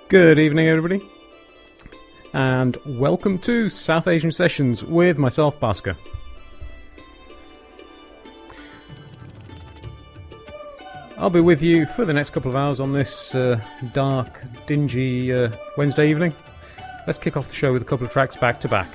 Good evening, everybody, and welcome to South Asian Sessions with myself, Bhaskar. I'll be with you for the next couple of hours on this dark, dingy Wednesday evening. Let's kick off the show with a couple of tracks back to back.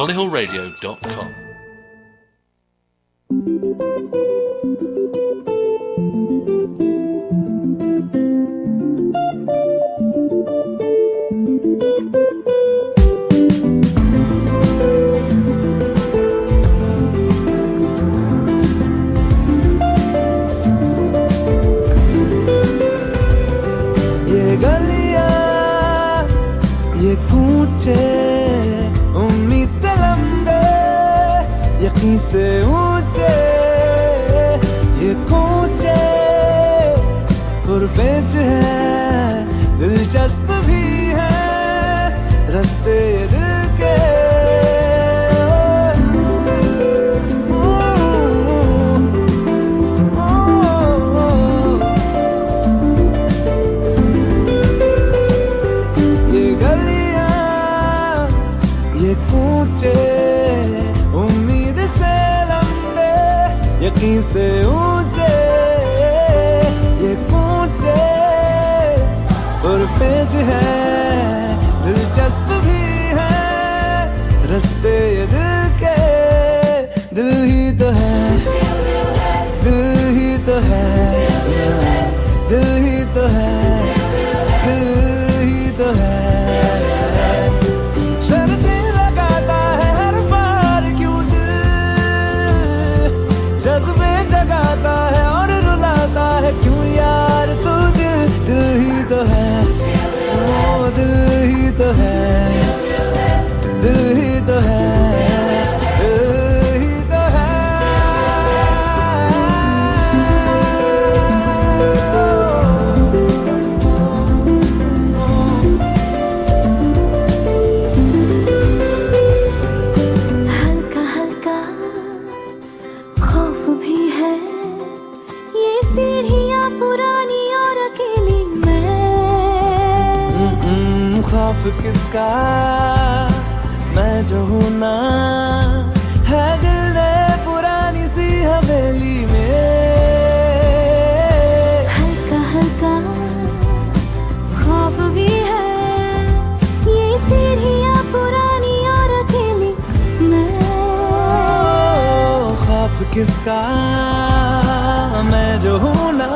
solihullradio.com. ये कूचे उम्मीद से लंबे यकीन से ऊंचे ये कूचे पुरपेच है दिलचस्प भी है रास्ते दिल के उम्मीद से लंबे यकीन से ऊंचे ये कूचे और पेज है दिलचस्प भी है रास्ते दिल के दिल ही तो है दिल ही तो है दिल ही तो है दिल ही तो है जगाता है और रुलाता है क्यों यार तू दिल ही तो है वो दिल ही तो है दिल ही तो है दिल ही तो है हल्का हल्का खौफ भी है ये सीढ़ियां पुरानी और अकेली मैं खौफ किसका मैं जो हूं ना है दिल ने पुरानी सी हवेली में हल्का हल्का खौफ भी है ये सीढ़ियां पुरानी और अकेली मैं खौफ किसका मैं जो हूं ना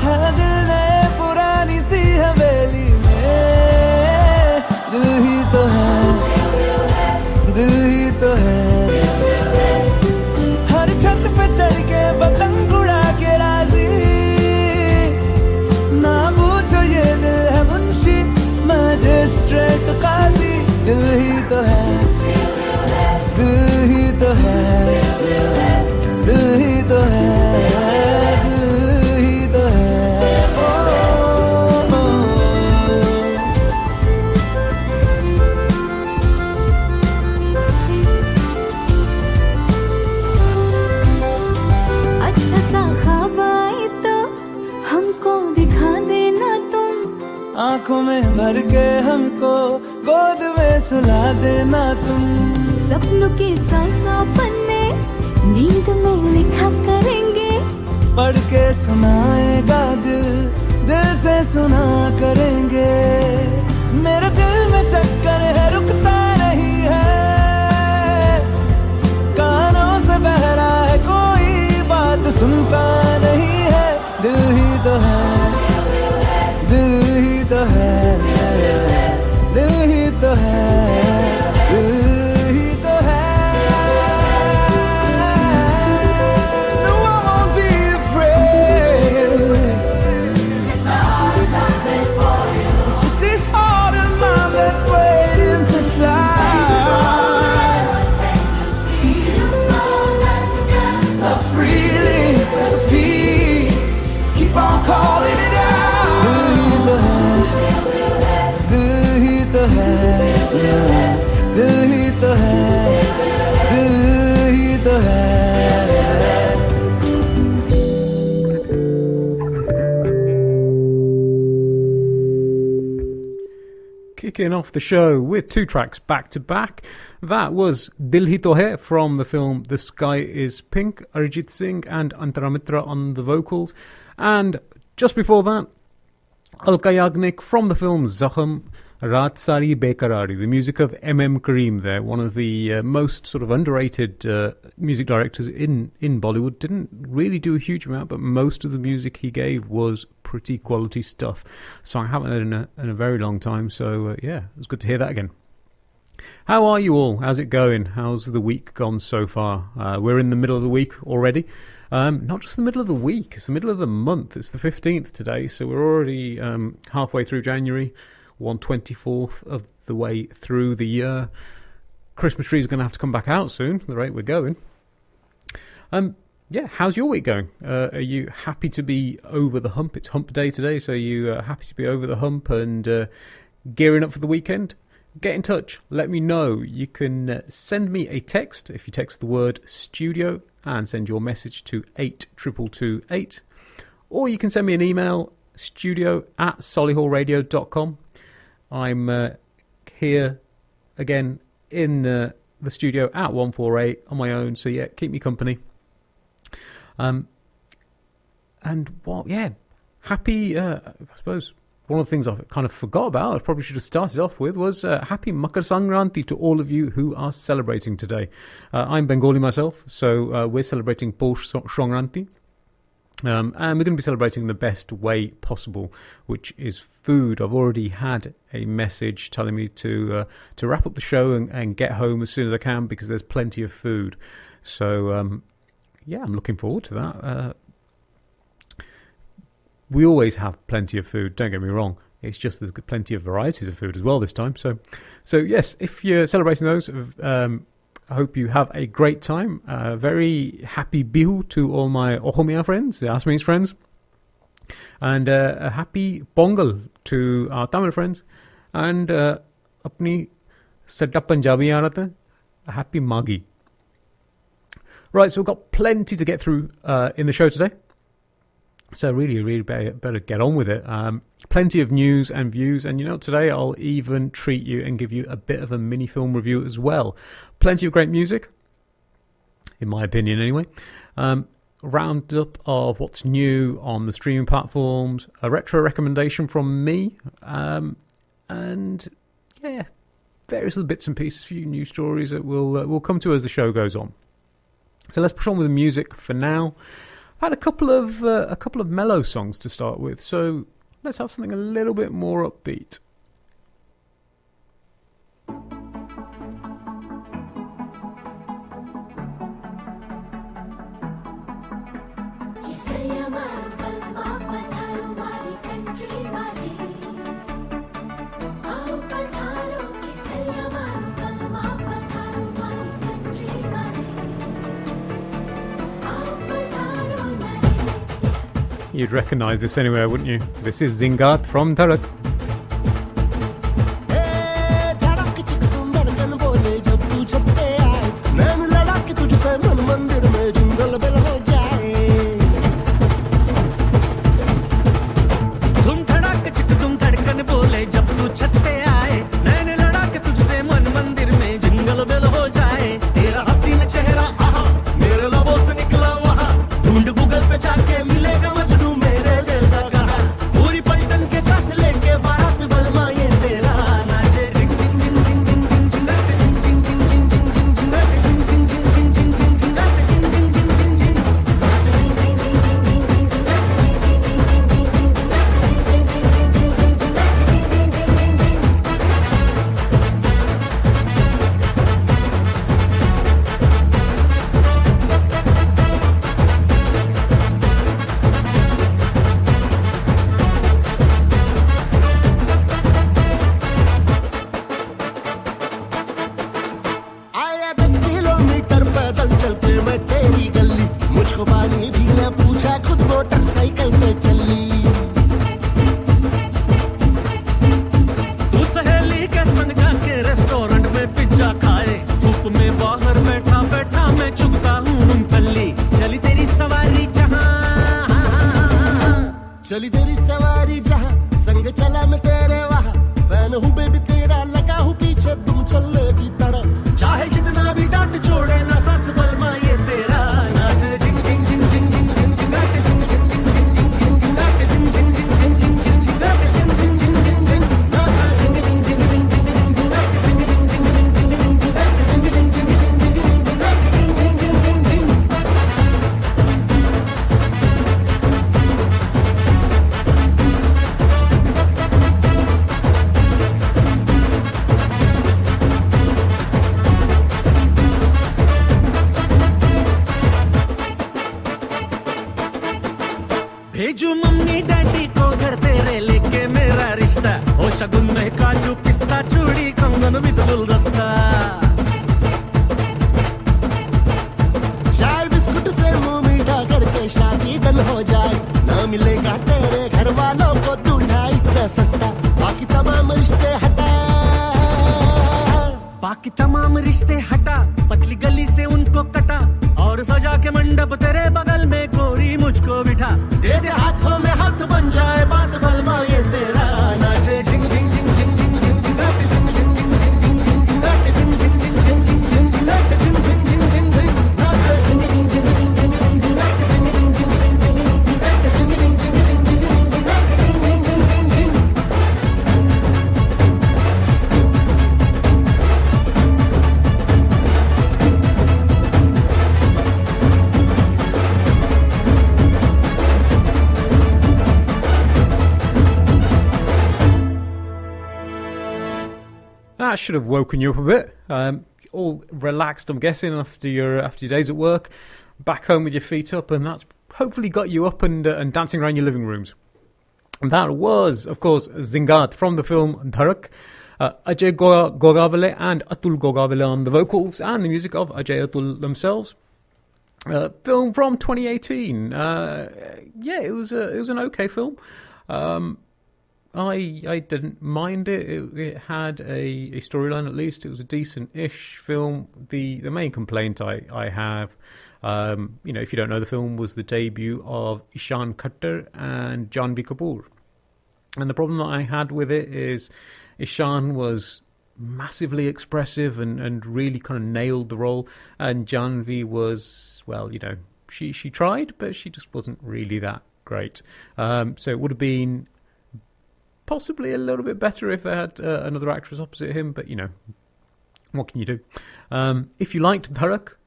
है दिल ने पुरानी सी हवेली में दिल ही तो है दिल ही तो है हर छत पे चढ़ के पतंग उड़ा के राजी ना पूछो ये दिल है मुंशी मैजिस्ट्रेट काजी दिल ही तो है दिल ही तो है दिल ही तो है दिल ही तो है अच्छा सा ख्वाब आए तो हमको दिखा देना तुम आंखों में भर के हमको गोद में सुला देना तुम सपनों के सासा पन्ने नींद में लिखा करेंगे पढ़ के सुनाएगा दिल दिल से सुना करेंगे मेरे दिल में चक्कर है रुकता नहीं है कानों से बहरा है कोई बात सुनता नहीं है दिल ही तो है दिल ही तो है दिल ही तो है दिल ही तो है No, I won't be afraid. It's just this heart of mine that's waiting to fly. Love freely, just be. Keep on calling it out. दिल ही तो है दिल ही तो है दिल ही तो है Kicking off the show with two tracks back to back. That was Dil Hi To Hai from the film The Sky Is Pink, Arijit Singh and Antara Mitra on the vocals. And just before that, Alka Yagnik from the film Zakhm, Raat Sari Bekarari, the music of M.M. Kareem there, one of the most sort of underrated music directors in Bollywood. Didn't really do a huge amount, but most of the music he gave was pretty quality stuff. So I haven't heard in a very long time, so yeah, it was good to hear that again. How are you all? How's it going? How's the week gone so far? We're in the middle of the week already. Not just the middle of the week, it's the middle of the month. It's the 15th today, so we're already halfway through January. 1/24th of the way through the year. Christmas trees are going to have to come back out soon, at the rate we're going. Yeah, how's your week going? Are you happy to be over the hump? It's hump day today, so you happy to be over the hump and gearing up for the weekend? Get in touch. Let me know. You can send me a text if you text the word studio and send your message to 82228. Or you can send me an email, studio@solihullradio.com. I'm here again in the studio at 148 on my own, so yeah, keep me company. And well, yeah, happy, I suppose one of the things I kind of forgot about, I probably should have started off with, was happy Makar Sankranti to all of you who are celebrating today. I'm Bengali myself, so we're celebrating Posh Sankranti. And we're going to be celebrating the best way possible, which is food. I've already had a message telling me to wrap up the show and get home as soon as I can because there's plenty of food. So, yeah, I'm looking forward to that. We always have plenty of food, don't get me wrong. It's just there's plenty of varieties of food as well this time. So yes, if you're celebrating those, I hope you have a great time. Very happy Bihu to all my Ohomia friends, the Assamese friends. And a happy Pongal to our Tamil friends. And apni Sadda Punjabi Arata, a happy Magi. Right, so we've got plenty to get through in the show today. So really better get on with it. Plenty of news and views. And, you know, today I'll even treat you and give you a bit of a mini film review as well. Plenty of great music, in my opinion anyway. Roundup of what's new on the streaming platforms. A retro recommendation from me. And, yeah, various little bits and pieces, a few news stories that we'll come to as the show goes on. So let's push on with the music for now. I had a couple of mellow songs to start with, so let's have something a little bit more upbeat. You'd recognise this anywhere, wouldn't you? This is Zynga from Turek. चली तेरी सवारी जहां संग चला मैं तेरे वहां fan हूँ बेबी तेरा लगा हूँ पीछे तुम चले की तरह चाहे जितना भी डांट छोड़े ना साथ बलमा ये तेरा नाच जिंग जिंग जिंग जिंग जिंग जिंग जिंग जिंग जिंग जिंग चूड़ी कंगन विद गुलदस्ता चाय बिस्कुट से मुंह मीठा करके शादी डन हो जाए ना मिलेगा तेरे घर वालों को दूल्हा इतना सस्ता बाकी तमाम रिश्ते हटा पतली गली से उनको कटा और सजा के मंडप तेरे बगल में गोरी मुझको बिठा दे दे हाथों में हाथ बन जाए बात बलवा ये तेरा नाचे झिंग झिंग झिंग झिंग झिंग झिंग झिंग नाटे झिंग झिंग झिंग झिंग झिंग झिंग झिंग नाटे झिंग झिंग झिंग झिंग झिंग झिंग झिंग नाटे झिंग झिंग झिंग झिंग झिंग नाटे झिंग झिंग झिंग झिंग झिंग झिंग नाटे झिंग झिंग झिंग झिंग झिंग नाटे झिंग झिंग झिंग झिंग झिंग नाटे झिंग झिंग झिंग झिंग That should have woken you up a bit. All relaxed, I'm guessing, after your days at work, back home with your feet up, and that's hopefully got you up and dancing around your living rooms. And that was, of course, Zynga from the film Turek. Ajay Gogavale and Atul Gogavale on the vocals, and the music of Ajay Atul themselves. Film from 2018. Yeah, it was an okay film. I didn't mind it. It had a storyline, at least. It was a decent-ish film. The main complaint I have, if you don't know the film, was the debut of Ishan Khattar and Janvi Kapoor. And the problem that I had with it is Ishan was massively expressive and really kind of nailed the role. And Janvi was, she tried, but she just wasn't really that great. So it would have been possibly a little bit better if they had another actress opposite him, but what can you do? If you liked Turek,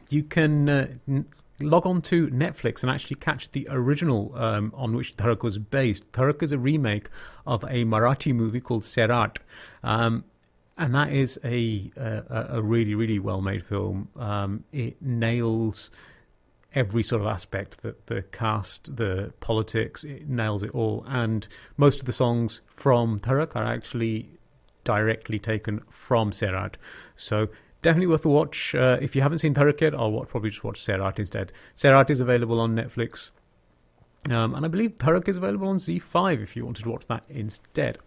you can log on to Netflix and actually catch the original on which Turek was based. Turek is a remake of a Marathi movie called Serat, and that is a really, really well-made film. It nails every sort of aspect, the cast, the politics, it nails it all. And most of the songs from Turek are actually directly taken from Serat. So definitely worth a watch. If you haven't seen Turek yet, I'll probably just watch Serat instead. Serat is available on Netflix. And I believe Turek is available on Z5 if you wanted to watch that instead.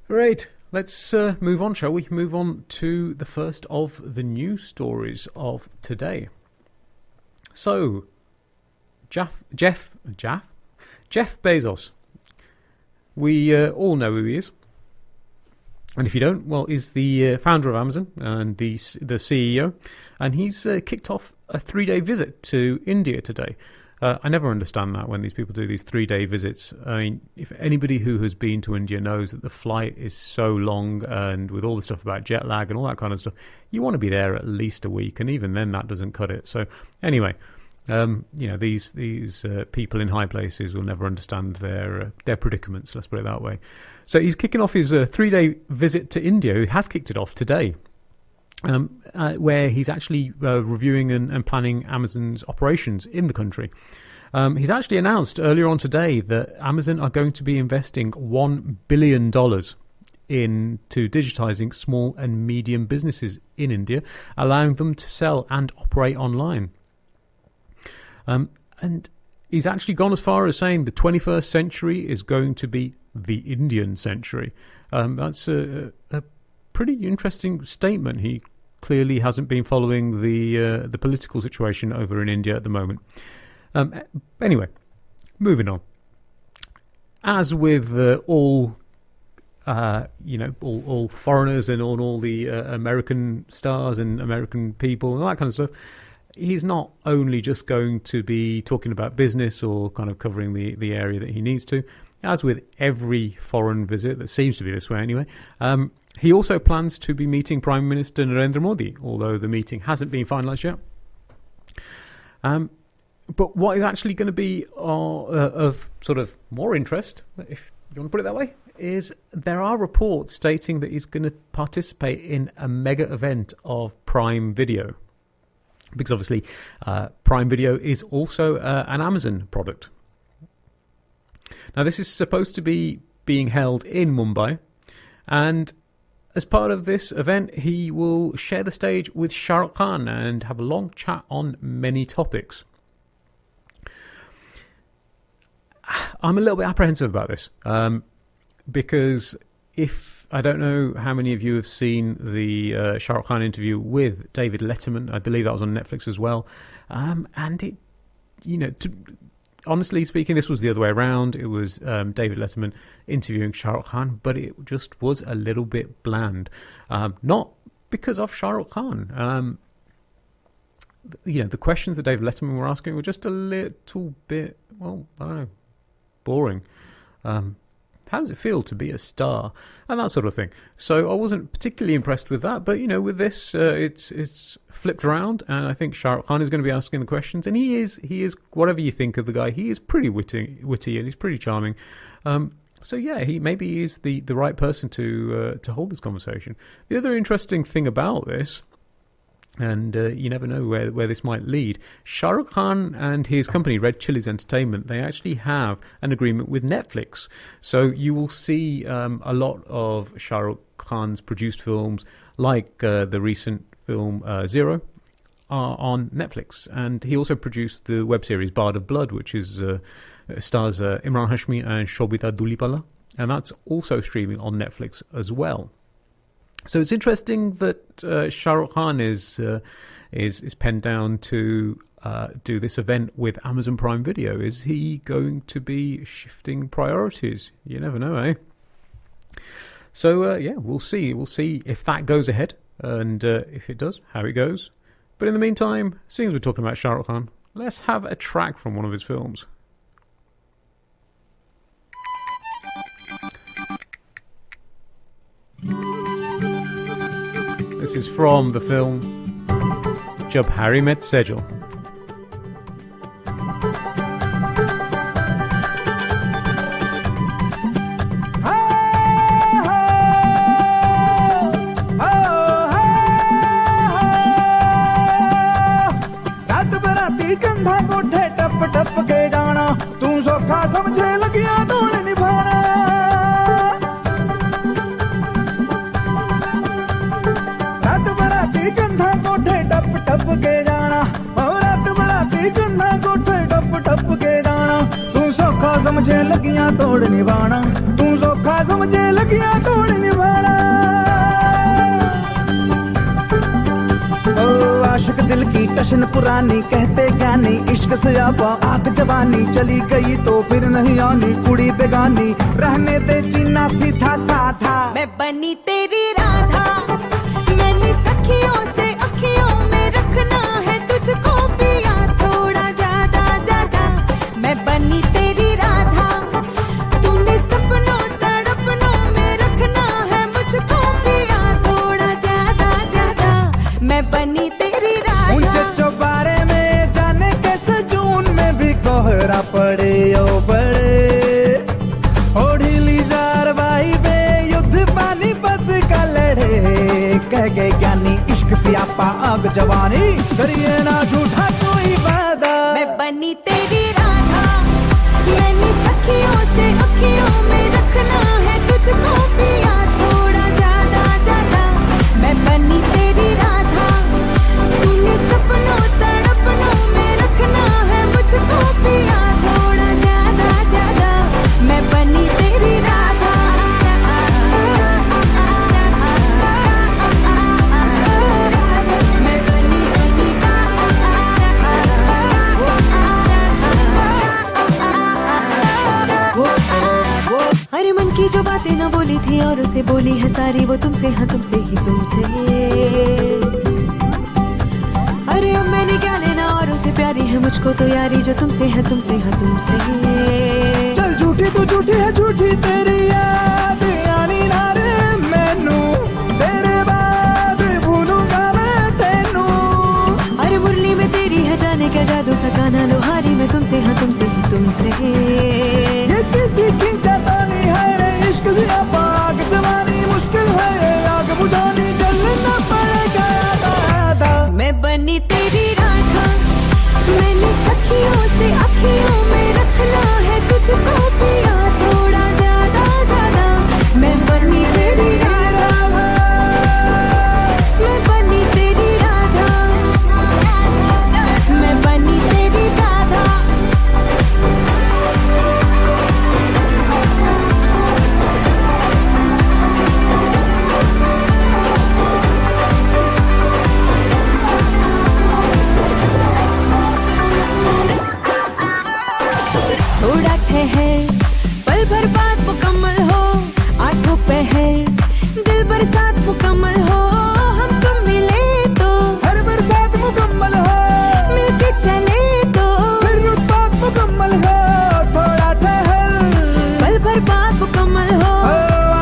Right, let's move on, shall we? Move on to the first of the news stories of today. So, Jeff Bezos. We all know who he is, and if you don't, well, he's the founder of Amazon and the CEO, and he's kicked off a 3-day visit to India today. I never understand that when these people do these 3-day visits. I mean, if anybody who has been to India knows that the flight is so long, and with all the stuff about jet lag and all that kind of stuff, you want to be there at least a week, and even then that doesn't cut it. So anyway, these people in high places will never understand their predicaments, let's put it that way. So he's kicking off his 3-day visit to India. He has kicked it off today. Where he's actually reviewing and planning Amazon's operations in the country. He's actually announced earlier on today that Amazon are going to be investing $1 billion into digitizing small and medium businesses in India, allowing them to sell and operate online. And he's actually gone as far as saying the 21st century is going to be the Indian century. That's a pretty interesting statement. He clearly hasn't been following the political situation over in India at the moment. Anyway, moving on. As with all foreigners and all the American stars and American people and all that kind of stuff, he's not only just going to be talking about business or kind of covering the area that he needs to. As with every foreign visit, that seems to be this way anyway, he also plans to be meeting Prime Minister Narendra Modi, although the meeting hasn't been finalised yet. But what is actually going to be of sort of more interest, if you want to put it that way, is there are reports stating that he's going to participate in a mega event of Prime Video. Because obviously Prime Video is also an Amazon product. Now, this is supposed to be being held in Mumbai, And as part of this event, he will share the stage with Shah Rukh Khan and have a long chat on many topics. I'm a little bit apprehensive about this because I don't know how many of you have seen the Shah Rukh Khan interview with David Letterman. I believe that was on Netflix as well. And it, honestly speaking, this was the other way around. It was David Letterman interviewing Shah Rukh Khan, but it just was a little bit bland. Not because of Shah Rukh Khan. The questions that David Letterman were asking were just a little bit, I don't know, boring. How does it feel to be a star? And that sort of thing. So I wasn't particularly impressed with that. But, with this, it's flipped around. And I think Shah Rukh Khan is going to be asking the questions. And he is, whatever you think of the guy, he is pretty witty and he's pretty charming. So, yeah, he is the right person to hold this conversation. The other interesting thing about this, and you never know where this might lead. Shah Rukh Khan and his company, Red Chillies Entertainment, they actually have an agreement with Netflix. So you will see a lot of Shah Rukh Khan's produced films, like the recent film Zero, are on Netflix. And he also produced the web series Bard of Blood, which is stars Imran Hashmi and Shobita Dulipala. And that's also streaming on Netflix as well. So it's interesting that Shah Rukh Khan is penned down to do this event with Amazon Prime Video. Is he going to be shifting priorities? You never know, eh? So, we'll see. We'll see if that goes ahead, and if it does, how it goes. But in the meantime, seeing as we're talking about Shah Rukh Khan, let's have a track from one of his films. This is from the film Jab Harry Met Sejal. रात बराती कंधा कोठे टप टप के जाना तू सौखा समझे लगिया दौड़ निभाना कंधा कोठे टप टप के जाना और रात बराती कंधा कोठे टप टप के जाना तू सौखा समझे लगियां तोड़ निभाना तू सौखा समझे लगियां तोड़ निभाना ओ आशिक दिल की टशन पुरानी कहते ज्ञानी इश्क से आपा आग जवानी चली गई तो फिर नहीं आनी कुड़ी बेगानी रहने दे जीना सीधा साधा मैं बनी तेरी राधा मैंने सखियों से अखियों में रखना है तुझको पिया थोड़ा ज्यादा ज्यादा मैं बनी तेरी राधा तूने सपनों तड़पनों में रखना है मुझको पिया थोड़ा ज्यादा ज्यादा मैं बनी तेरी राधा मुझे चौबारे में जाने कैसे जून में भी कोहरा पड़े ओ बड़े ओ ढीली जार बाई बे युद्ध पानी बस का लड़े कह गए ज्ञानी इश्क सियापा आग जवानी करिए ना झूठा कोई वादा मैं बनी तेरी राधा मैंने सखियों से अखियों में रखना है तुझको पिया थोड़ा ज्यादा ज्यादा मैं बनी तेरी राधा तूने सपनों तड़पनों में रखना है मुझको पिया थोड़ा ज्यादा ज्यादा मैं बनी तेरी राधा अरे मन की जो बातें ना बोली थी और उसे बोली है सारी वो तुमसे हाँ तुमसे ही तुमसे अरे अब मैंने क्या लेना और उसे प्यारी है मुझको तो यारी जो तुमसे है तुमसे हाँ तुमसे चल झूठी तू झूठी है झूठी तेरी याद आनी ना रे मैनू तेरे बाद भूलूंगा मैं तेनू अरे मुरली में तेरी है जाने क्या जादू सकाना लोहारी में तुमसे हाँ तुमसे ही तुमसे ये किसी की जतानी है रे इश्क सियापा आग जवानी मुश्किल है ये आग बुझानी जलना पड़ेगा दादा मैं बनी तेरी राधा मैंने सखियों से अखियों में रखना है तुझको पिया थोड़ा ज्यादा ज्यादा बरसात मुकम्मल हो हम तुम मिले तो हर बरसात मुकम्मल हो मिलके चले तो फिर रुत मुकम्मल हो थोड़ा ठहर पल भर बात मुकम्मल हो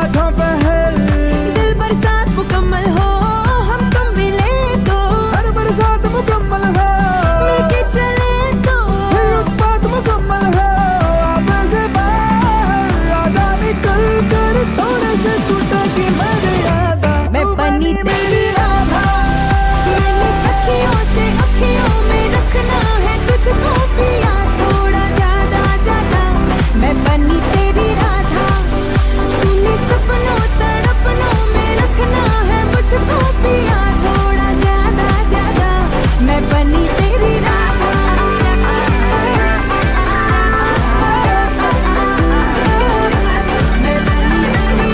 आठों पहर दिल बरसात मुकम्मल हो हम तुम मिले तो हर बरसात मुकम्मल हो मिलके चले तो फिर रुत मुकम्मल हो अब से बाहर आजा निकल कर थोड़े से टूटा की मर्यादा मैं बनी तेरी राधा मैंने सखियों से अखियों में रखना है तुझको पिया थोड़ा ज्यादा ज्यादा मैं बनी तेरी राधा तूने सपनों तड़पनों में रखना है मुझको पिया थोड़ा ज्यादा ज्यादा मैं बनी तेरी राधा मैं बनी तेरी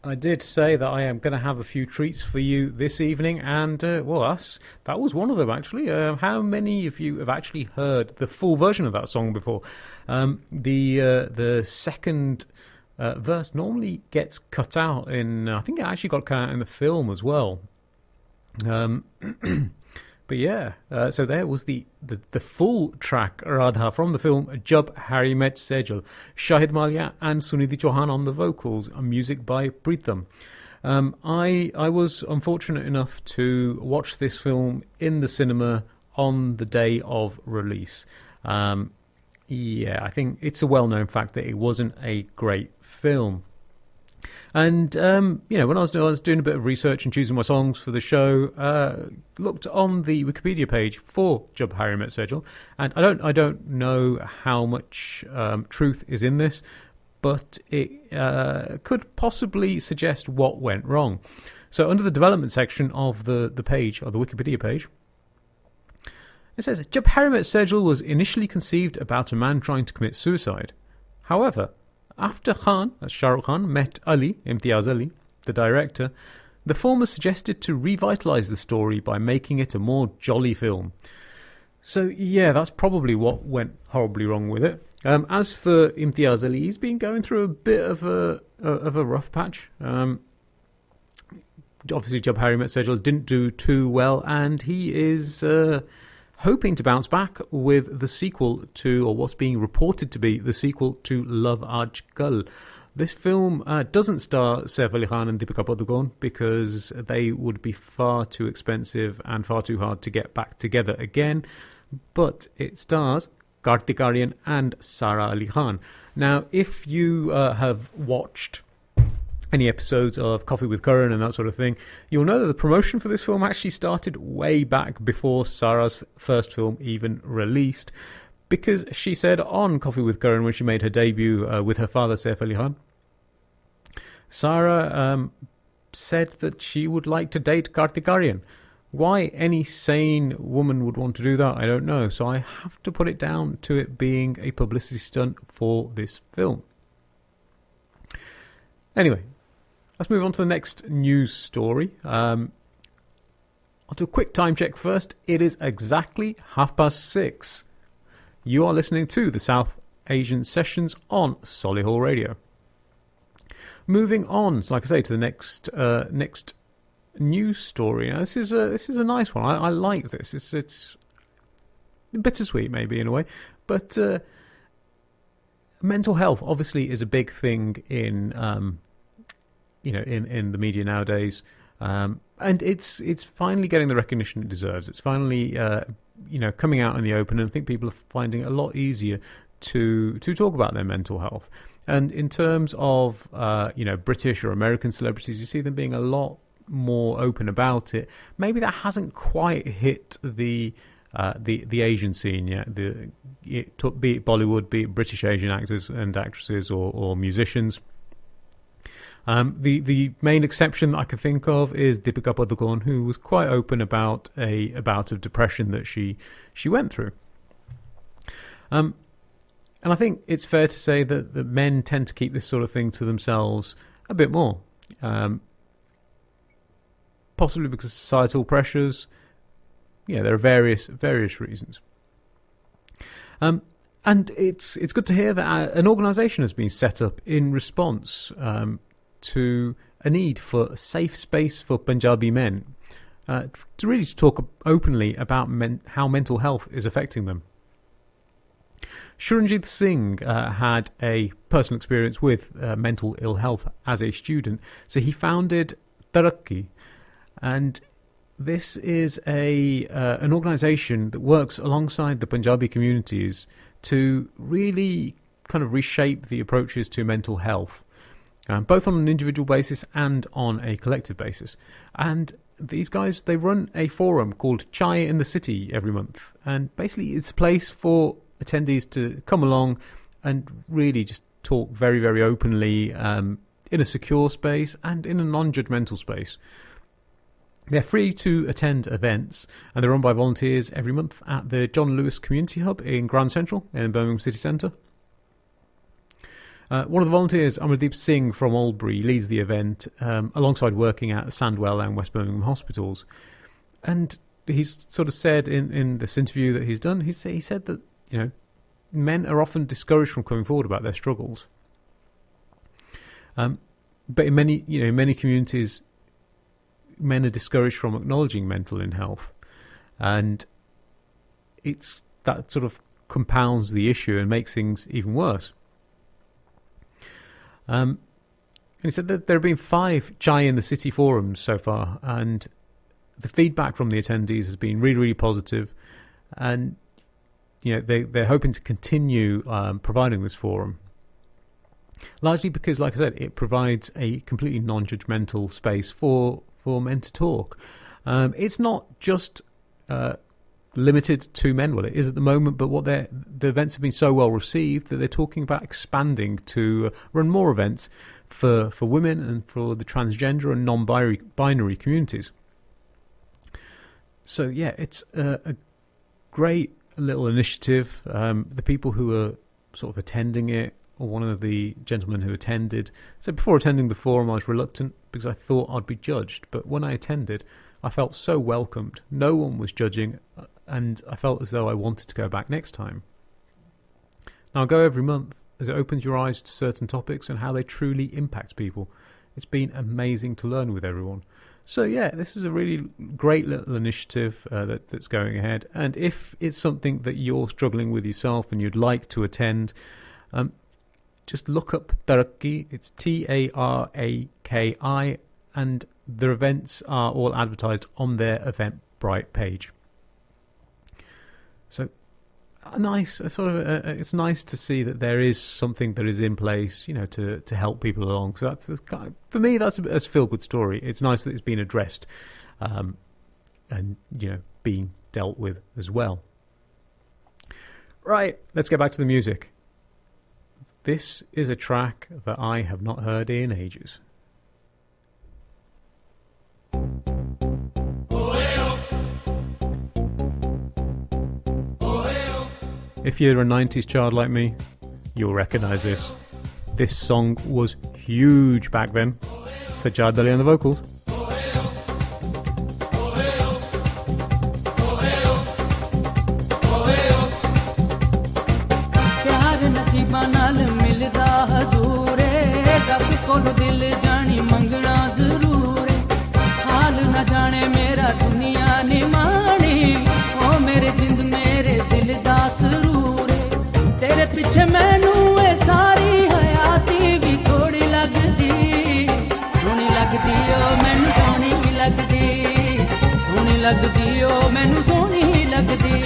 I did say that I am going to have a few treats for you this evening, and that was one of them, actually. How many of you have actually heard the full version of that song before? The second verse normally gets cut out in, I think it actually got cut out in the film as well. But yeah, so there was the full track Radha from the film Jab Harry Met Sejal, Shahid Maliya and Sunidhi Chauhan on the vocals, music by Pritham. I was unfortunate enough to watch this film in the cinema on the day of release. Yeah, I think it's a well-known fact that it wasn't a great film. And, when I was doing a bit of research and choosing my songs for the show, looked on the Wikipedia page for Jab Harry Met Sejal, and I don't know how much truth is in this, but it could possibly suggest what went wrong. So under the development section of the page, or the Wikipedia page, it says, Jab Harry Met Sejal was initially conceived about a man trying to commit suicide. However, after Khan, that's Shah Rukh Khan, met Ali, Imtiaz Ali, the director, the former suggested to revitalise the story by making it a more jolly film. So, yeah, that's probably what went horribly wrong with it. As for Imtiaz Ali, he's been going through a bit of a rough patch. Obviously, Jab Harry Met Sejal didn't do too well, and he is hoping to bounce back with the sequel to, or what's being reported to be the sequel to Love Aaj Kal. This film doesn't star Saif Ali Khan and Deepika Padukone because they would be far too expensive and far too hard to get back together again, but it stars Kartik Aaryan and Sara Ali Khan. Now, if you have watched any episodes of Coffee with Karan and that sort of thing, you'll know that the promotion for this film actually started way back before Sarah's first film even released, because she said on Coffee with Karan, when she made her debut with her father Saif Ali Khan, Sarah said that she would like to date Kartik Aaryan. Why any sane woman would want to do that, I don't know. So I have to put it down to it being a publicity stunt for this film. Anyway, let's move on to the next news story. I'll do a quick time check first. It is exactly 6:30. You are listening to the South Asian Sessions on Solihull Radio. Moving on, so like I say, to the next news story. Now, this is a nice one. I like this. It's bittersweet, maybe in a way, but mental health obviously is a big thing in in the media nowadays, and it's finally getting the recognition it deserves. It's finally coming out in the open, and I think people are finding it a lot easier to talk about their mental health. And in terms of British or American celebrities, you see them being a lot more open about it. Maybe that hasn't quite hit the Asian scene yet. Be it Bollywood, be it British Asian actors and actresses or musicians. The main exception that I could think of is Deepika Padukone, who was quite open about a bout of depression that she went through. And I think it's fair to say that the men tend to keep this sort of thing to themselves a bit more, possibly because of societal pressures. Yeah, there are various reasons. And it's good to hear that an organisation has been set up in response to a need for a safe space for Punjabi men to really talk openly about how mental health is affecting them. Charanjit Singh had a personal experience with mental ill health as a student, so he founded Turek, and this is an organisation that works alongside the Punjabi communities to really kind of reshape the approaches to mental health, both on an individual basis and on a collective basis. And these guys, they run a forum called Chai in the City every month, and basically it's a place for attendees to come along and really just talk very, very openly in a secure space and in a non-judgmental space. They're free to attend events, and they're run by volunteers every month at the John Lewis Community Hub in Grand Central in Birmingham City Centre. One of the volunteers, Amardeep Singh from Albury, leads the event alongside working at Sandwell and West Birmingham hospitals. And he's sort of said in this interview that he's done, he said that, you know, men are often discouraged from coming forward about their struggles. But in many communities, men are discouraged from acknowledging mental ill health, and it's that sort of compounds the issue and makes things even worse. And he said that there have been 5 Chai in the City forums so far, and the feedback from the attendees has been really, really positive, and they're hoping to continue providing this forum, largely because, like I said, it provides a completely non-judgmental space for men to talk. It's not just limited to men. Well, it is at the moment, but the events have been so well received that they're talking about expanding to run more events for women and for the transgender and non-binary communities. So yeah, it's a great little initiative. The people who are sort of attending it, or one of the gentlemen who attended, said before attending the forum I was reluctant because I thought I'd be judged, but when I attended I felt so welcomed. No one was judging, and I felt as though I wanted to go back next time. Now I go every month as it opens your eyes to certain topics and how they truly impact people. It's been amazing to learn with everyone. So yeah, this is a really great little initiative that's going ahead, and if it's something that you're struggling with yourself and you'd like to attend, just look up Turek. It's Taraki, and their events are all advertised on their Eventbrite page. So it's nice to see that there is something that is in place, to help people along. So that's for me, that's a feel good story. It's nice that it's been addressed, and being dealt with as well. Right, let's get back to the music. This is a track that I have not heard in ages. If you're a 90s child like me, you'll recognise this. This song was huge back then. Sajjad Ali on the vocals. कोलो दिल जानी मंगना जरूर है हाल न जाने मेरा दुनिया ने माने ओ मेरे जिंद मेरे दिल दा सरूर है तेरे पीछे मैनू ए सारी हयाती भी थोड़ी लगदी सोहनी लगदी ओ मैनू सोहनी लगदी ओ मैनू सोहनी लगदी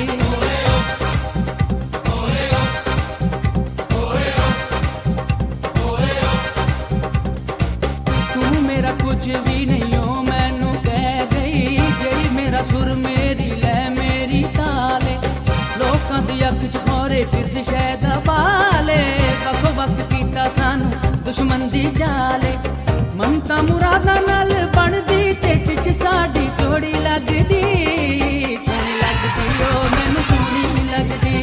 कुछ भी नहीं हो मैनू कह गई जेड़ी मेरा सुर मेरी लै मेरी ताले लोकां दी अख च खोरे किस शै दा बाले वक्को वक्त कीता सानू दुश्मन दी जाले ਮੰਤਾ ਮੁਰਾਦਾਂ ਨਾਲ ਬਣਦੀ ਤੇ ਟਿਚ ਸਾਡੀ ਜੋੜੀ ਲੱਗਦੀ ਸੋਹਣੀ ਲੱਗਦੀ ਓ ਮੈਨੂੰ ਸੋਹਣੀ ਲੱਗਦੀ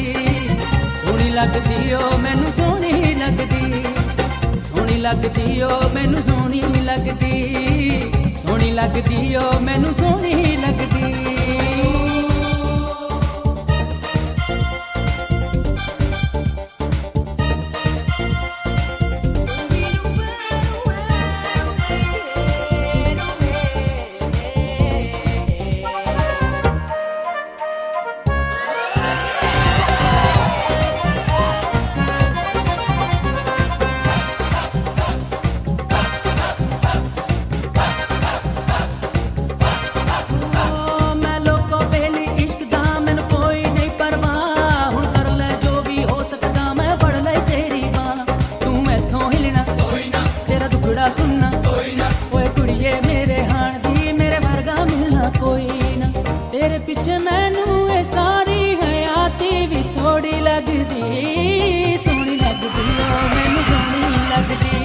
ਸੋਹਣੀ ਲੱਗਦੀ ਓ ਮੈਨੂੰ ਸੋਹਣੀ ਲੱਗਦੀ ਸੋਹਣੀ ਲੱਗਦੀ ਓ ਮੈਨੂੰ ਸੋਹਣੀ ਲੱਗਦੀ ਸੋਹਣੀ ਲੱਗਦੀ ਓ ਮੈਨੂੰ ਸੋਹਣੀ ਲੱਗਦੀ ਪਿੱਛੇ ਮੈਨੂੰ ਇਹ ਸਾਰੀ ਹਯਾਤੀ ਵੀ ਥੋੜੀ ਲੱਗਦੀ ਸੋਹਣੀ ਲੱਗਦੀ ਓ ਮੈਨੂੰ ਸੋਹਣੀ ਲੱਗਦੀ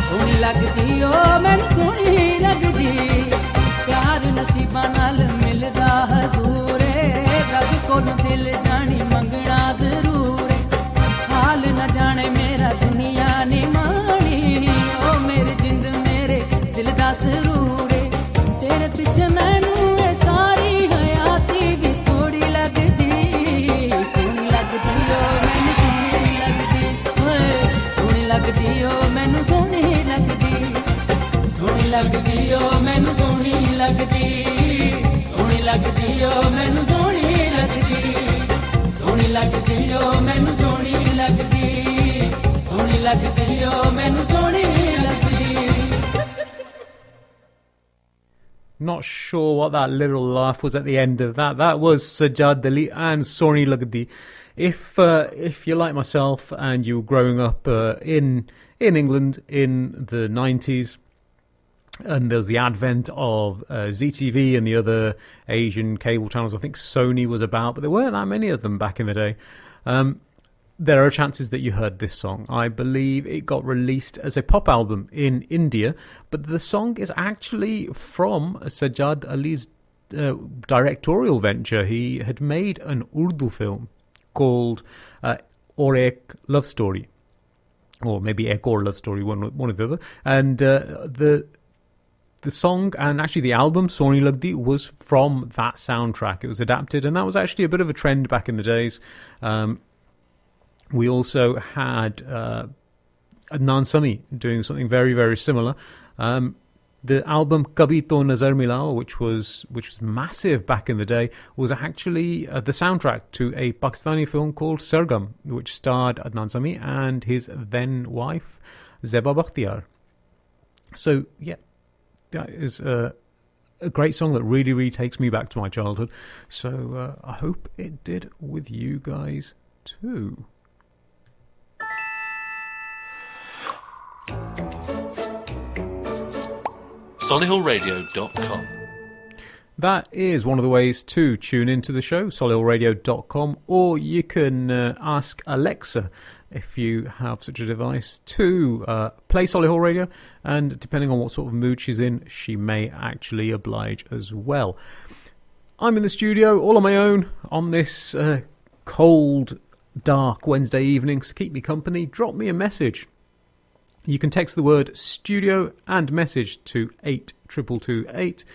ਸੋਹਣੀ ਲੱਗਦੀ ਓ ਮੈਨੂੰ ਸੋਹਣੀ ਲੱਗਦੀ ਪਿਆਰ ਨਸੀਬਾਂ ਨਾਲ ਮਿਲਦਾ ਹਜ਼ੂਰ ਏ ਰੱਬ ਕੋਲੋਂ ਦਿਲ ਜਾਣੀ ਮੰਗਣਾ ਜ਼ਰੂਰ ਏ ਹਾਲ ਨਾ ਜਾਣੇ ਮੇਰਾ ਦੁਨੀਆ ਨੀ ਮਾਣੀ ਓ ਮੇਰੀ ਜਿੰਦ ਮੇਰੇ ਦਿਲ ਦਾ ਸਰੂਰ ਏ ਤੇਰੇ ਪਿੱਛੇ ਮੈਨੂੰ ਇਹ ਸਾਰੀ ਲੱਗਦੀ ਓ ਮੈਨੂੰ ਸੋਹਣੀ ਲੱਗਦੀ ਸੋਹਣੀ ਲੱਗਦੀ ਓ ਮੈਨੂੰ ਸੋਹਣੀ ਲੱਗਦੀ ਸੋਹਣੀ ਲੱਗਦੀ ਓ ਮੈਨੂੰ ਸੋਹਣੀ ਲੱਗਦੀ ਸੋਹਣੀ ਲੱਗਦੀ ਓ ਮੈਨੂੰ ਸੋਹਣੀ ਲੱਗਦੀ ਸੋਹਣੀ ਲੱਗਦੀ ਓ ਮੈਨੂੰ ਸੋਹਣੀ ਲੱਗਦੀ Not sure what that little laugh was at the end of that. That was Sajad Ali and Soni Lagdi. If you're like myself and you were growing up in England in the 90s, and there was the advent of ZTV and the other Asian cable channels, I think Sony was about, but there weren't that many of them back in the day. There are chances that you heard this song. I believe it got released as a pop album in India, but the song is actually from Sajad Ali's directorial venture. He had made an Urdu film called Aur Ek Love Story, or maybe Ek Aur Love Story, one or the other. And the song and actually the album Soni Lagdi was from that soundtrack. It was adapted, and that was actually a bit of a trend back in the days. We also had Adnan Sami doing something very, very similar. The album Kabhi To Nazar Milao, which was massive back in the day, was actually the soundtrack to a Pakistani film called Sargam, which starred Adnan Sami and his then wife Zeba Bakhtiar. So yeah, that is a great song that really, really takes me back to my childhood. So I hope it did with you guys too. Solihullradio.com. That is one of the ways to tune into the show, solihullradio.com, or you can ask Alexa, if you have such a device, to play Solihull Radio, and depending on what sort of mood she's in, she may actually oblige as well. I'm in the studio all on my own on this cold, dark Wednesday evening, so keep me company. Drop me a message. You can text the word studio and message to 82228,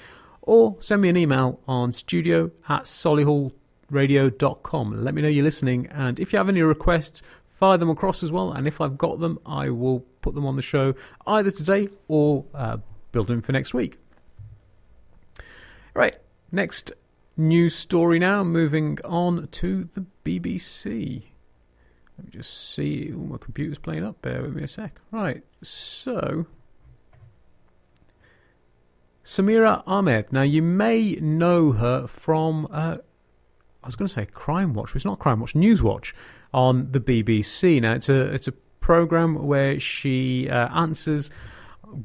or send me an email on studio@solihullradio.com. Let me know you're listening, and if you have any requests, fire them across as well, and if I've got them, I will put them on the show either today or build them for next week. Right, next news story now, moving on to the BBC. Let me just see. Oh, my computer's playing up. Bear with me a sec. Right, so Samira Ahmed. Now, you may know her from, I was going to say Crime Watch, but it's not Crime Watch, News Watch on the BBC. Now, it's a program where she answers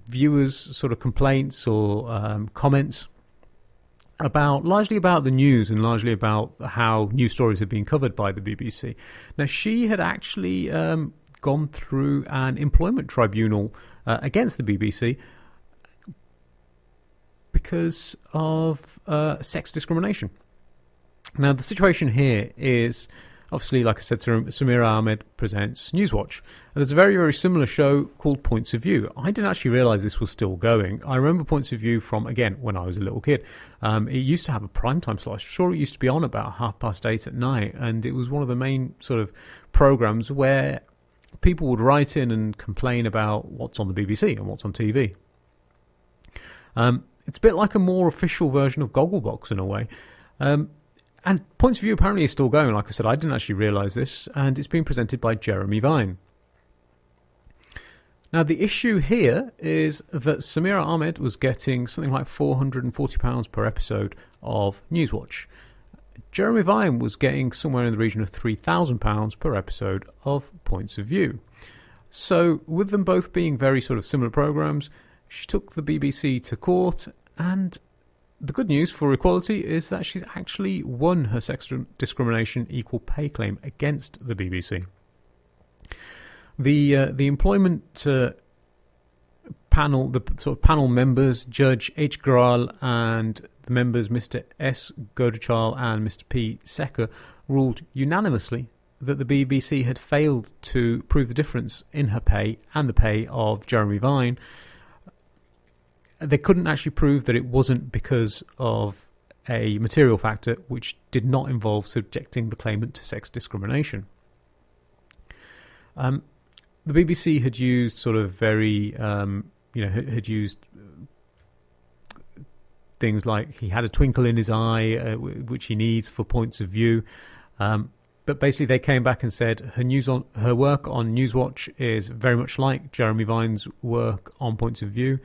viewers' sort of complaints or comments largely about the news and largely about how news stories have been covered by the BBC. Now, she had actually gone through an employment tribunal against the BBC because of sex discrimination. Now, the situation here is, obviously, like I said, Samira Ahmed presents Newswatch. And there's a very, very similar show called Points of View. I didn't actually realise this was still going. I remember Points of View from, again, when I was a little kid. It used to have a primetime slot. I'm sure it used to be on about 8:30 at night. And it was one of the main sort of programmes where people would write in and complain about what's on the BBC and what's on TV. It's a bit like a more official version of Gogglebox in a way. And Points of View apparently is still going. Like I said, I didn't actually realise this. And it's being presented by Jeremy Vine. Now, the issue here is that Samira Ahmed was getting something like £440 per episode of Newswatch. Jeremy Vine was getting somewhere in the region of £3,000 per episode of Points of View. So, with them both being very sort of similar programmes, she took the BBC to court, and the good news for equality is that she's actually won her sex discrimination equal pay claim against the BBC. The employment panel, the sort of panel members, Judge H. Gral and the members Mr. S. Godachal and Mr. P. Secker, ruled unanimously that the BBC had failed to prove the difference in her pay and the pay of Jeremy Vine. They couldn't actually prove that it wasn't because of a material factor which did not involve subjecting the claimant to sex discrimination. The BBC had used sort of very, had used things like he had a twinkle in his eye, which he needs for Points of View. But basically they came back and said her work on Newswatch is very much like Jeremy Vine's work on Points of View.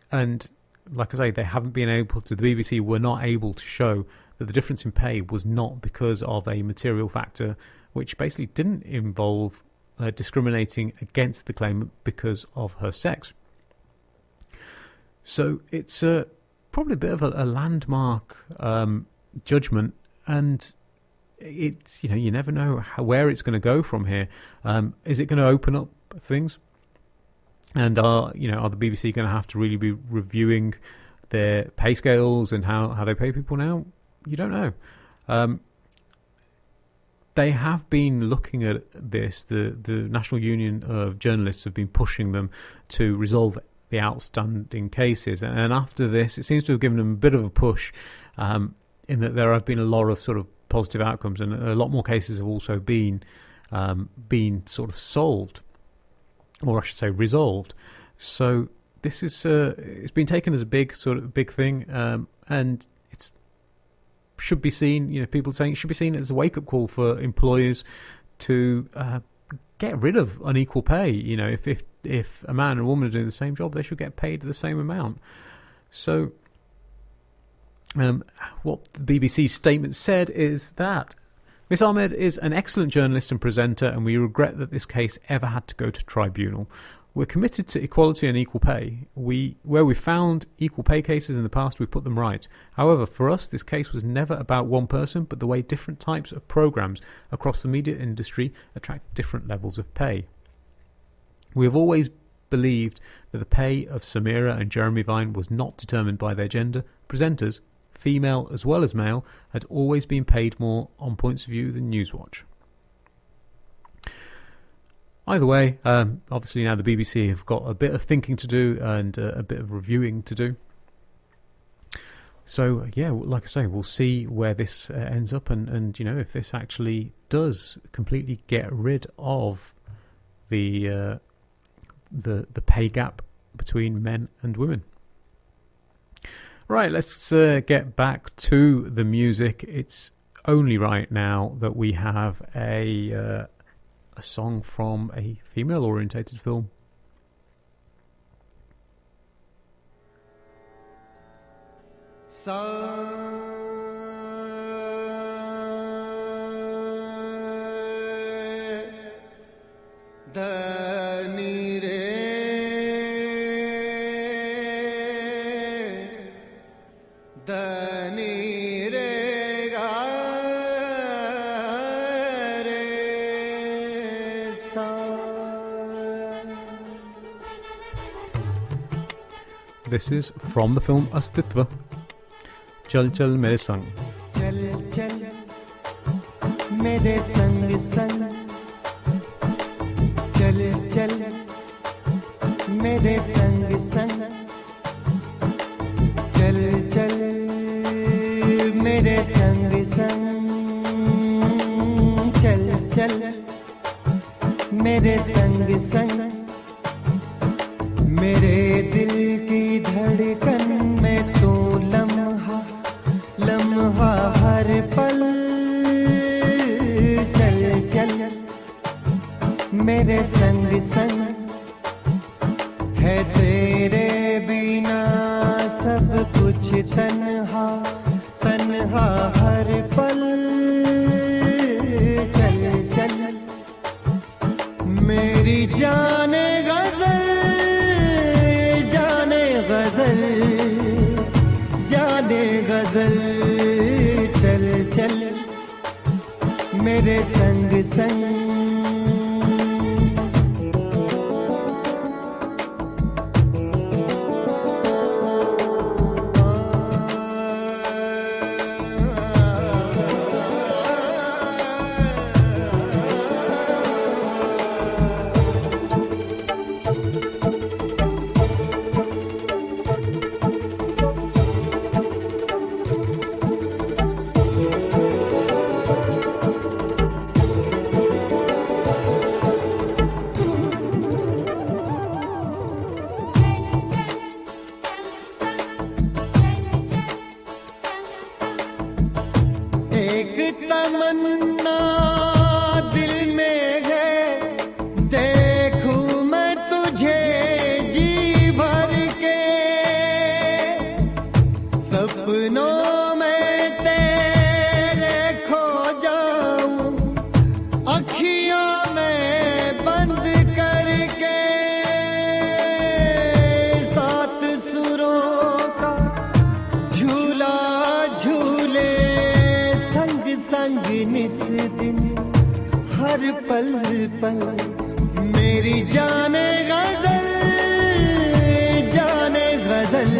And like I say, the BBC were not able to show that the difference in pay was not because of a material factor, which basically didn't involve discriminating against the claimant because of her sex. So it's probably a bit of a landmark judgment, and it's you never know where it's going to go from here. Is it going to open up things? And are the BBC going to have to really be reviewing their pay scales and how they pay people now? You don't know. They have been looking at this. The National Union of Journalists have been pushing them to resolve the outstanding cases. And after this, it seems to have given them a bit of a push in that there have been a lot of sort of positive outcomes, and a lot more cases have also been sort of solved, or I should say resolved. So this is it's been taken as a big thing, and it's should be seen. People saying it should be seen as a wake up call for employers to get rid of unequal pay. If a man and a woman are doing the same job, they should get paid the same amount. So what the BBC's statement said is that Miss Ahmed is an excellent journalist and presenter, and we regret that this case ever had to go to tribunal. We're committed to equality and equal pay. Where we found equal pay cases in the past, we put them right. However, for us, this case was never about one person, but the way different types of programmes across the media industry attract different levels of pay. We have always believed that the pay of Samira and Jeremy Vine was not determined by their gender. Presenters, female as well as male, had always been paid more on Points of View than Newswatch. Either way, obviously now the BBC have got a bit of thinking to do and a bit of reviewing to do. So, yeah, like I say, we'll see where this ends up and if this actually does completely get rid of the pay gap between men and women. Right, let's get back to the music. It's only right now that we have a song from a female-orientated film. This is from the film Astitva. Chal Chal Mere Sang. चल चल मेरे संग संग चल चल मेरे संग संग चल चल मेरे संग संग चल चल मेरे संग संग मेरे दिल की धड़कन में तू लम्हा लम्हा हर पल चल चल मेरे संग संग है तेरे बिना सब कुछ तन्हा तन्हा हर पल चल चल मेरी जाने गजल जाने गजल जाने गजल चल चल मेरे संग संग एक तमन्ना दिल में है देखूं मैं तुझे जी भर के सपनों में तेरे खो जाऊं अखियों में बंद करके सात सुरों का झूला झूले संग संग निस दिन हर पल पल मेरी जाने गजल जाने गजल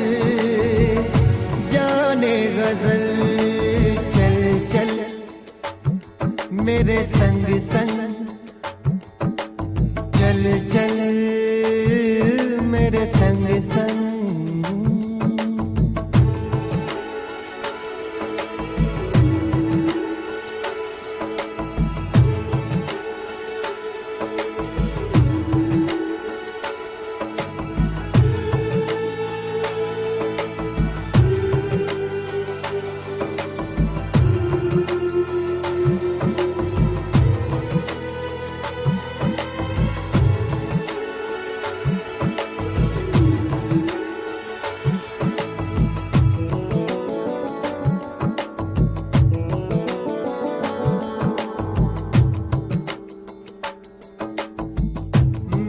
जाने गजल चल चल मेरे संग संग चल चल मेरे संग संग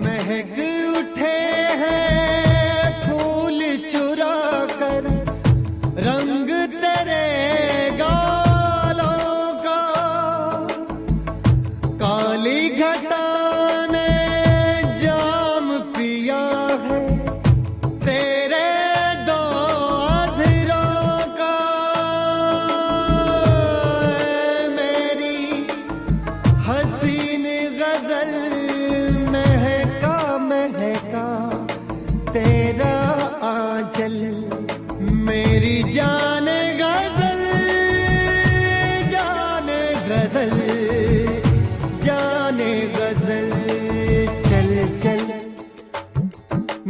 महक उठे हैं फूल चुरा कर रंग तेरे गालों का काली घटा ने जाम पिया है तेरे दो अधरों का मेरी हसीन गजल महका महका तेरा आंचल मेरी जाने गजल जाने गजल जाने गजल चल चल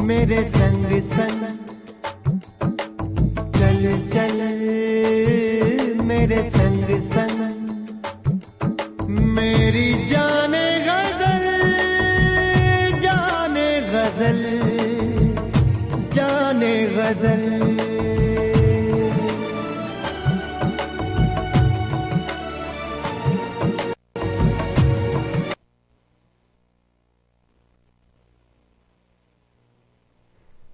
मेरे संग संग चल चल मेरे संग संग मेरी जाने गजल जाने गजल जाने गजल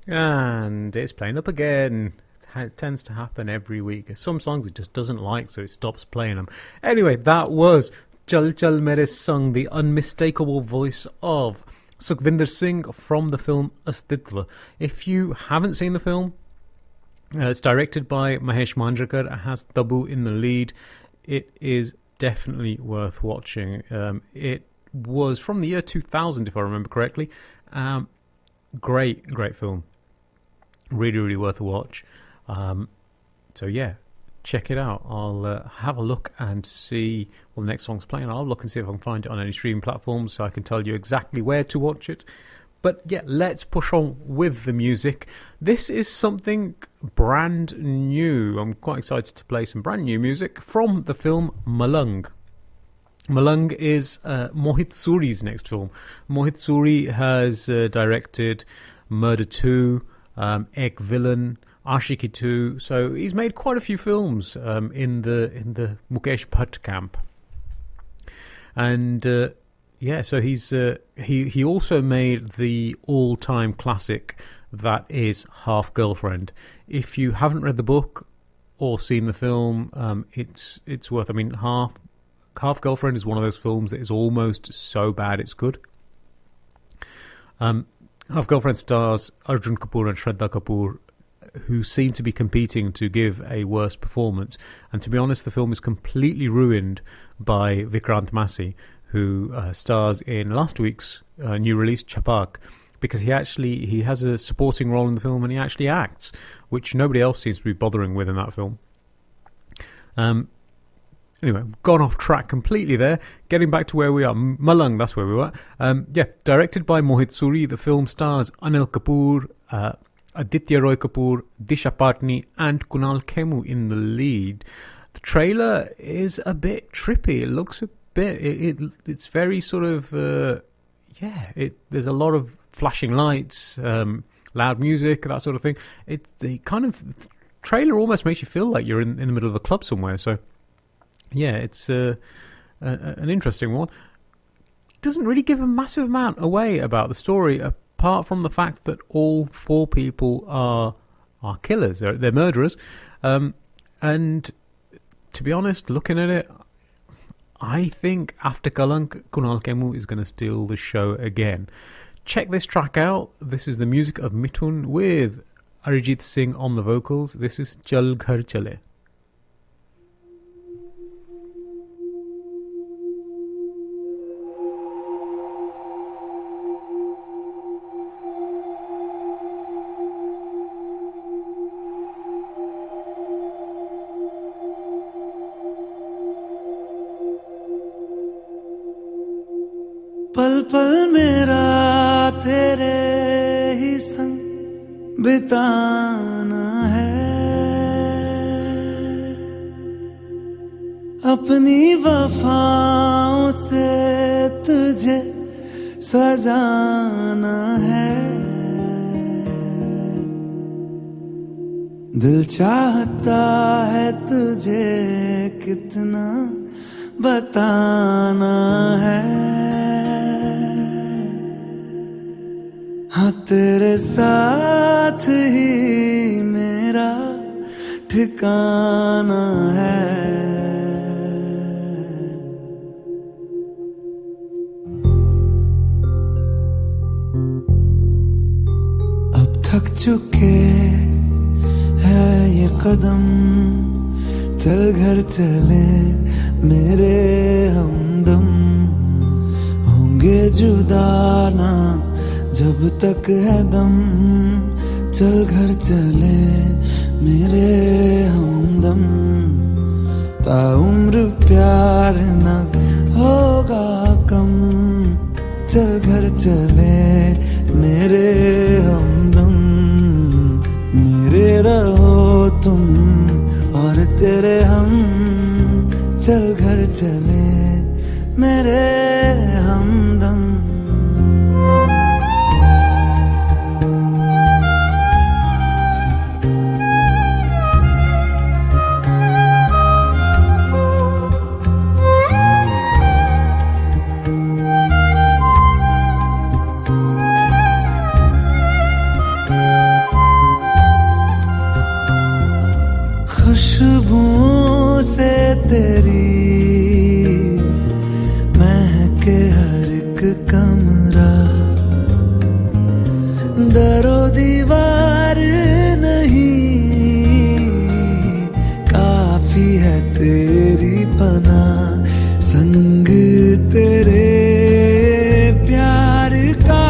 And it's playing up again. It tends to happen every week. Some songs it just doesn't like, so it stops playing them. Anyway, that was Chal Chal Mere Sung, the unmistakable voice of Sukhvinder Singh from the film Astitva. If you haven't seen the film, it's directed by Mahesh Manjrekar. It has Tabu in the lead. It is definitely worth watching. It was from the year 2000, if I remember correctly. Great film. Really worth a watch. So yeah, check it out. I'll have a look and see what the next song's playing. I'll look and see if I can find it on any streaming platforms so I can tell you exactly where to watch it. But yeah, let's push on with the music. This is something brand new. I'm quite excited to play some brand new music from the film Malung. Malung is Mohit Suri's next film. Mohit Suri has directed Murder 2, Ek Villain, Ashiki 2. So he's made quite a few films in the Mukesh Bhatt camp. And yeah, so he also made the all-time classic that is Half Girlfriend. If you haven't read the book or seen the film, it's worth. I mean, Half Girlfriend is one of those films that is almost so bad it's good. Half Girlfriend stars Arjun Kapoor and Shraddha Kapoor, who seem to be competing to give a worse performance. And to be honest, the film is completely ruined by Vikrant Massey, who stars in last week's new release, Chapak, because he has a supporting role in the film and he actually acts, which nobody else seems to be bothering with in that film. Anyway, gone off track completely there. Getting back to where we are. Malung, that's where we were. Yeah, directed by Mohit Suri. The film stars Anil Kapoor, Aditya Roy Kapoor, Disha Patni and Kunal Khemu in the lead. The trailer is a bit trippy. It looks a bit... It's very sort of... there's a lot of flashing lights, loud music, that sort of thing. The trailer almost makes you feel like you're in the middle of a club somewhere, so... Yeah, it's an interesting one. Doesn't really give a massive amount away about the story, apart from the fact that all four people are killers. They're murderers. And to be honest, looking at it, I think after Kalank, Kunal Khemu is going to steal the show again. Check this track out. This is the music of Mithun with Arijit Singh on the vocals. This is Chal Ghar Chale. पल पल मेरा तेरे ही संग बिताना है, अपनी वफाओं से तुझे सजाना है। दिल चाहता है तुझे कितना बताना है, हाँ तेरे साथ ही मेरा ठिकाना है। अब थक चुके हैं ये कदम, चल घर चले मेरे हमदम, होंगे जुदा ना जब तक है दम, चल घर चले मेरे हमदम, ताउम्र प्यार न होगा कम, चल घर चले मेरे हमदम, मेरे रहो तुम और तेरे हम, चल घर चले मेरे हमदम। खुशबुओं से तेरी महके हर एक संग तेरे प्यार का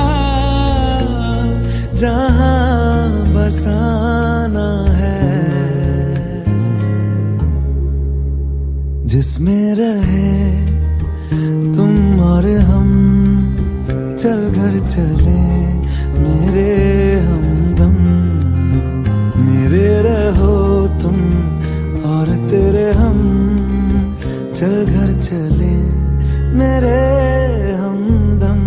जहां बसाना है, जिसमें रहे तुम और हम, चल घर चले मेरे हमदम, मेरे रहो तुम और तेरे हम, चल घर चले मेरे हमदम।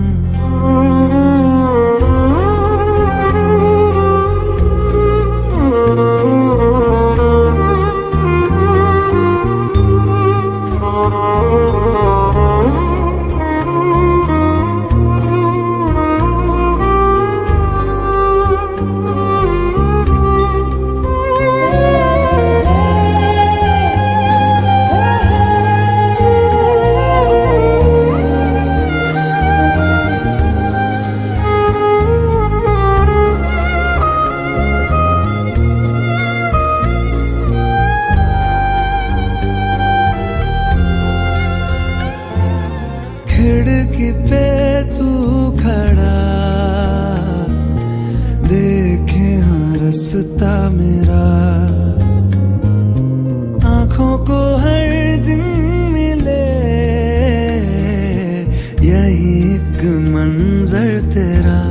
खिड़की पे तू खड़ा देखे हाँ रास्ता मेरा, आँखों को हर दिन मिले यही एक मंजर तेरा,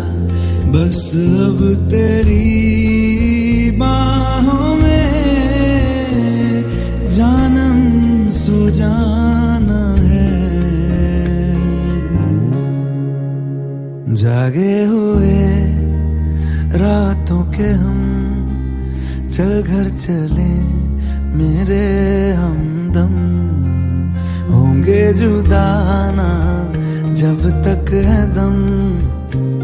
बस अब तेरी बाहों में जानम सो जाना है, जागे हुए रातों के हम, चल घर चले मेरे हमदम, होंगे जुदा ना जब तक है दम,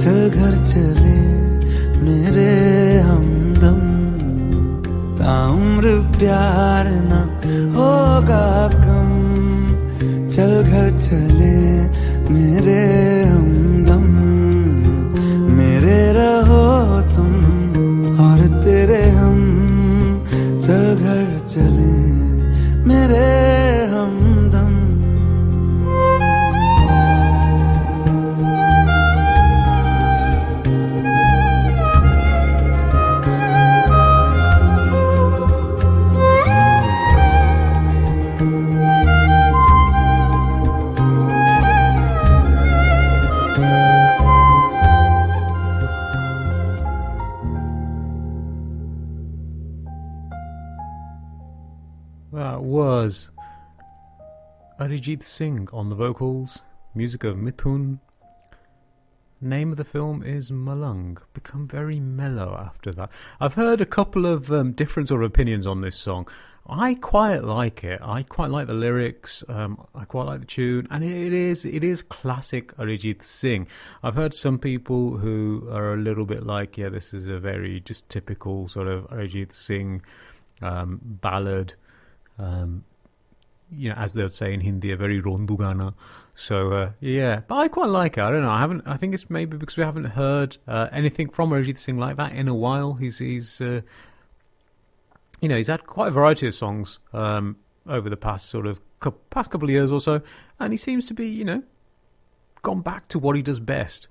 चल घर चले मेरे हमदम, ताउम्र प्यार ना होगा कम, चल घर चले मेरे हमदम, मेरे रहो तुम और तेरे हम, चल घर चले मेरे हमदम। That was Arijit Singh on the vocals, music of Mithun. Name of the film is Malung. Become very mellow after that. I've heard a couple of different sort of opinions on this song. I quite like it. I quite like the lyrics. I quite like the tune, and it is classic Arijit Singh. I've heard some people who are a little bit like, yeah, this is a very just typical sort of Arijit Singh ballad. As they would say in Hindi, a very rondu gana. So yeah, but I quite like it. I don't know. I think it's maybe because we haven't heard anything from Arijit Singh like that in a while. He's had quite a variety of songs over the past couple of years or so, and he seems to be gone back to what he does best.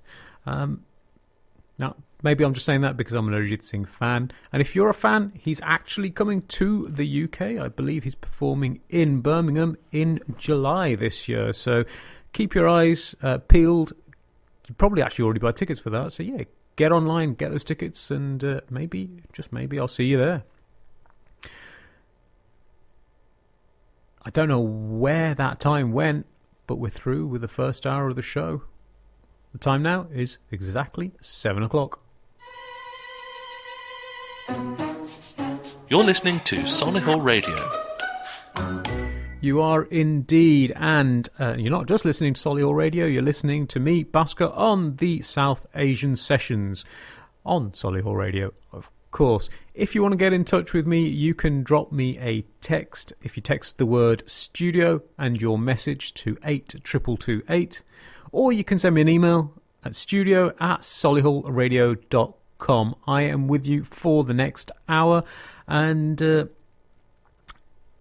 Now, maybe I'm just saying that because I'm an Arijit Singh fan. And if you're a fan, he's actually coming to the UK. I believe he's performing in Birmingham in July this year. So keep your eyes peeled. You probably actually already buy tickets for that. So yeah, get online, get those tickets, and maybe, just maybe, I'll see you there. I don't know where that time went, but we're through with the first hour of the show. The time now is exactly 7 o'clock. You're listening to Solihull Radio. You are indeed, and you're not just listening to Solihull Radio, you're listening to me, Bhaskar, on the South Asian Sessions on Solihull Radio, of course. If you want to get in touch with me, you can drop me a text. If you text the word studio and your message to 82228, or you can send me an email at studio@solihullradio.com. I am with you for the next hour, and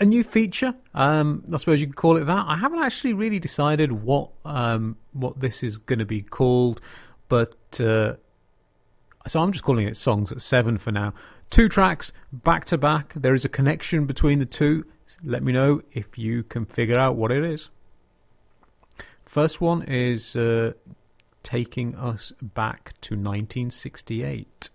a new feature. I suppose you could call it that. I haven't actually really decided what this is going to be called, but so I'm just calling it Songs at 7 for now. 2 tracks back to back. There is a connection between the two. Let me know if you can figure out what it is. First one is taking us back to 1968.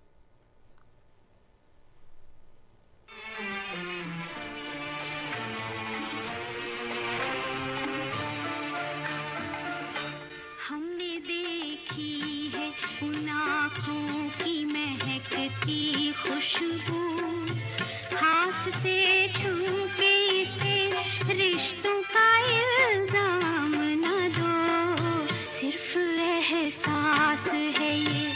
हमने देखी है उन आँखों की महकती खुशबू हाथ से छू के इसे रिश्तों का इल्जाम न दो सिर्फ एहसास है ये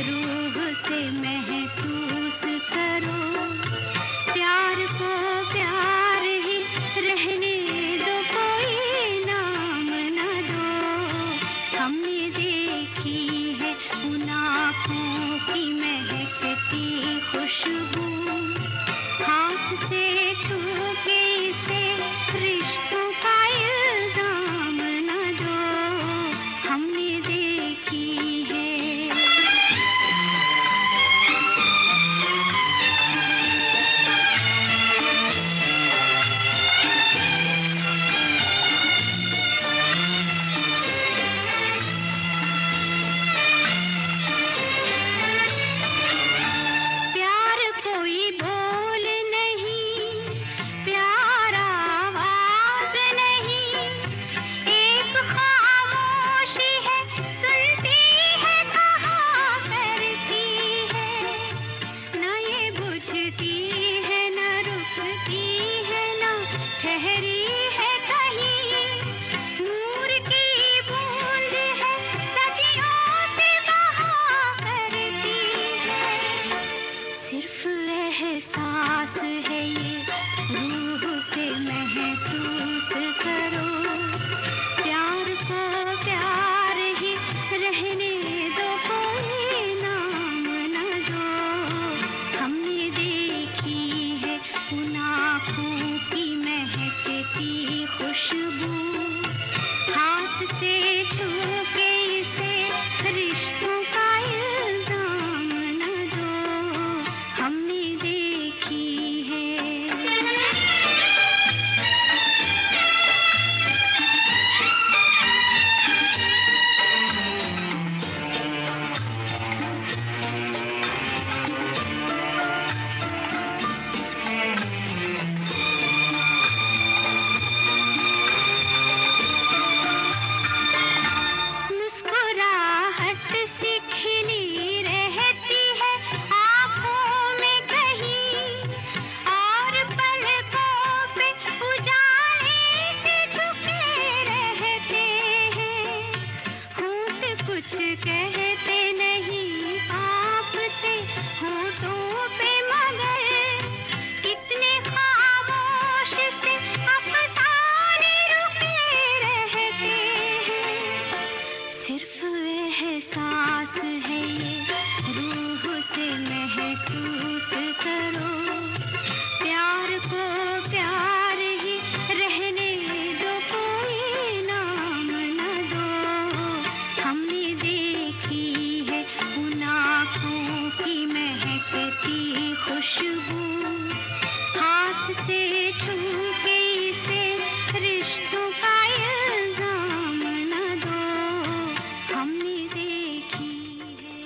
रूह से महसूस करो प्यार को प्यार ही रहने दो कोई नाम न दो हमने देखी है उन आँखों की महकती खुशबू हाथ से छू के इसे रिश्तों का इल्जाम न दो हमने देखी है प्यार कोई बोल नहीं प्यार आवाज नहीं एक खामोशी है सुनती है कहाँ करती है न ये बुझती है न रुकती है न ठहरी है कहीं नूर की बूंद है सदियों से बहा करती है सिर्फ एहसास है ये रूह से महसूस करो प्यार को प्यार ही रहने दो कोई नाम न दो हमने देखी है उन आँखों की महकती खुशबू हाथ से छू के इसे रिश्तों का इल्जाम न दो हमने देखी है मुस्कुराहट सी खिली रहती है आँखों में कहीं और पलकों पे उजाले से झुके रहते हैं होंठ कुछ कहते नहीं कांपते होठों पे मगर कितने खामोश से अफसाने रुके रहते हैं सिर्फ एहसास है ये रूह से महसूस करो प्यार को प्यार ही रहने दो कोई नाम न दो हमने देखी है उन आँखों की महकती खुशबू हाथ से छू के इसे रिश्तों का इल्जाम न दो हमने देखी है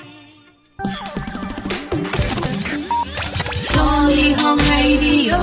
Solely Home Radio.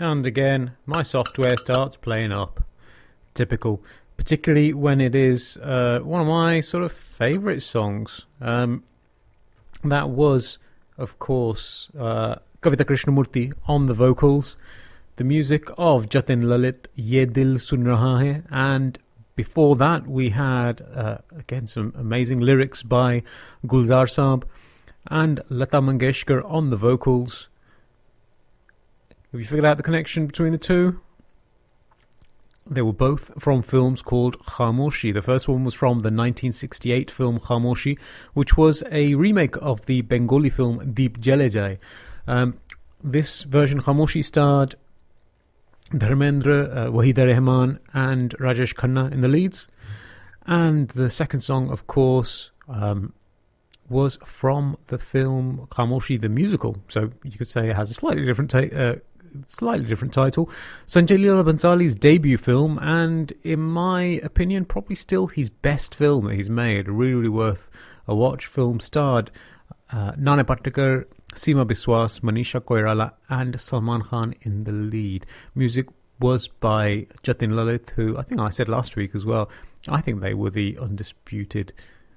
And again, my software starts playing up. Typical. Particularly when it is one of my sort of favourite songs. That was, of course, Kavita Krishnamurti on the vocals. The music of Jatin Lalit, Ye Dil Sun Raha Hai. And before that, we had, again, some amazing lyrics by Gulzar Saab and Lata Mangeshkar on the vocals. Have you figured out the connection between the two? They were both from films called Khamoshi. The first one was from the 1968 film Khamoshi, which was a remake of the Bengali film Deep Jale Jai. This version, Khamoshi, starred Dharmendra, Wahida Rehman and Rajesh Khanna in the leads. And the second song, of course, was from the film Khamoshi the musical. So you could say it has a slightly different title. Sanjay Leela Bhansali's debut film, and in my opinion, probably still his best film that he's made. Really, really worth a watch. Film starred Nana Patekar, Seema Biswas, Manisha Koirala and Salman Khan in the lead. Music was by Jatin Lalit, who I think I said last week as well. I think they were the undisputed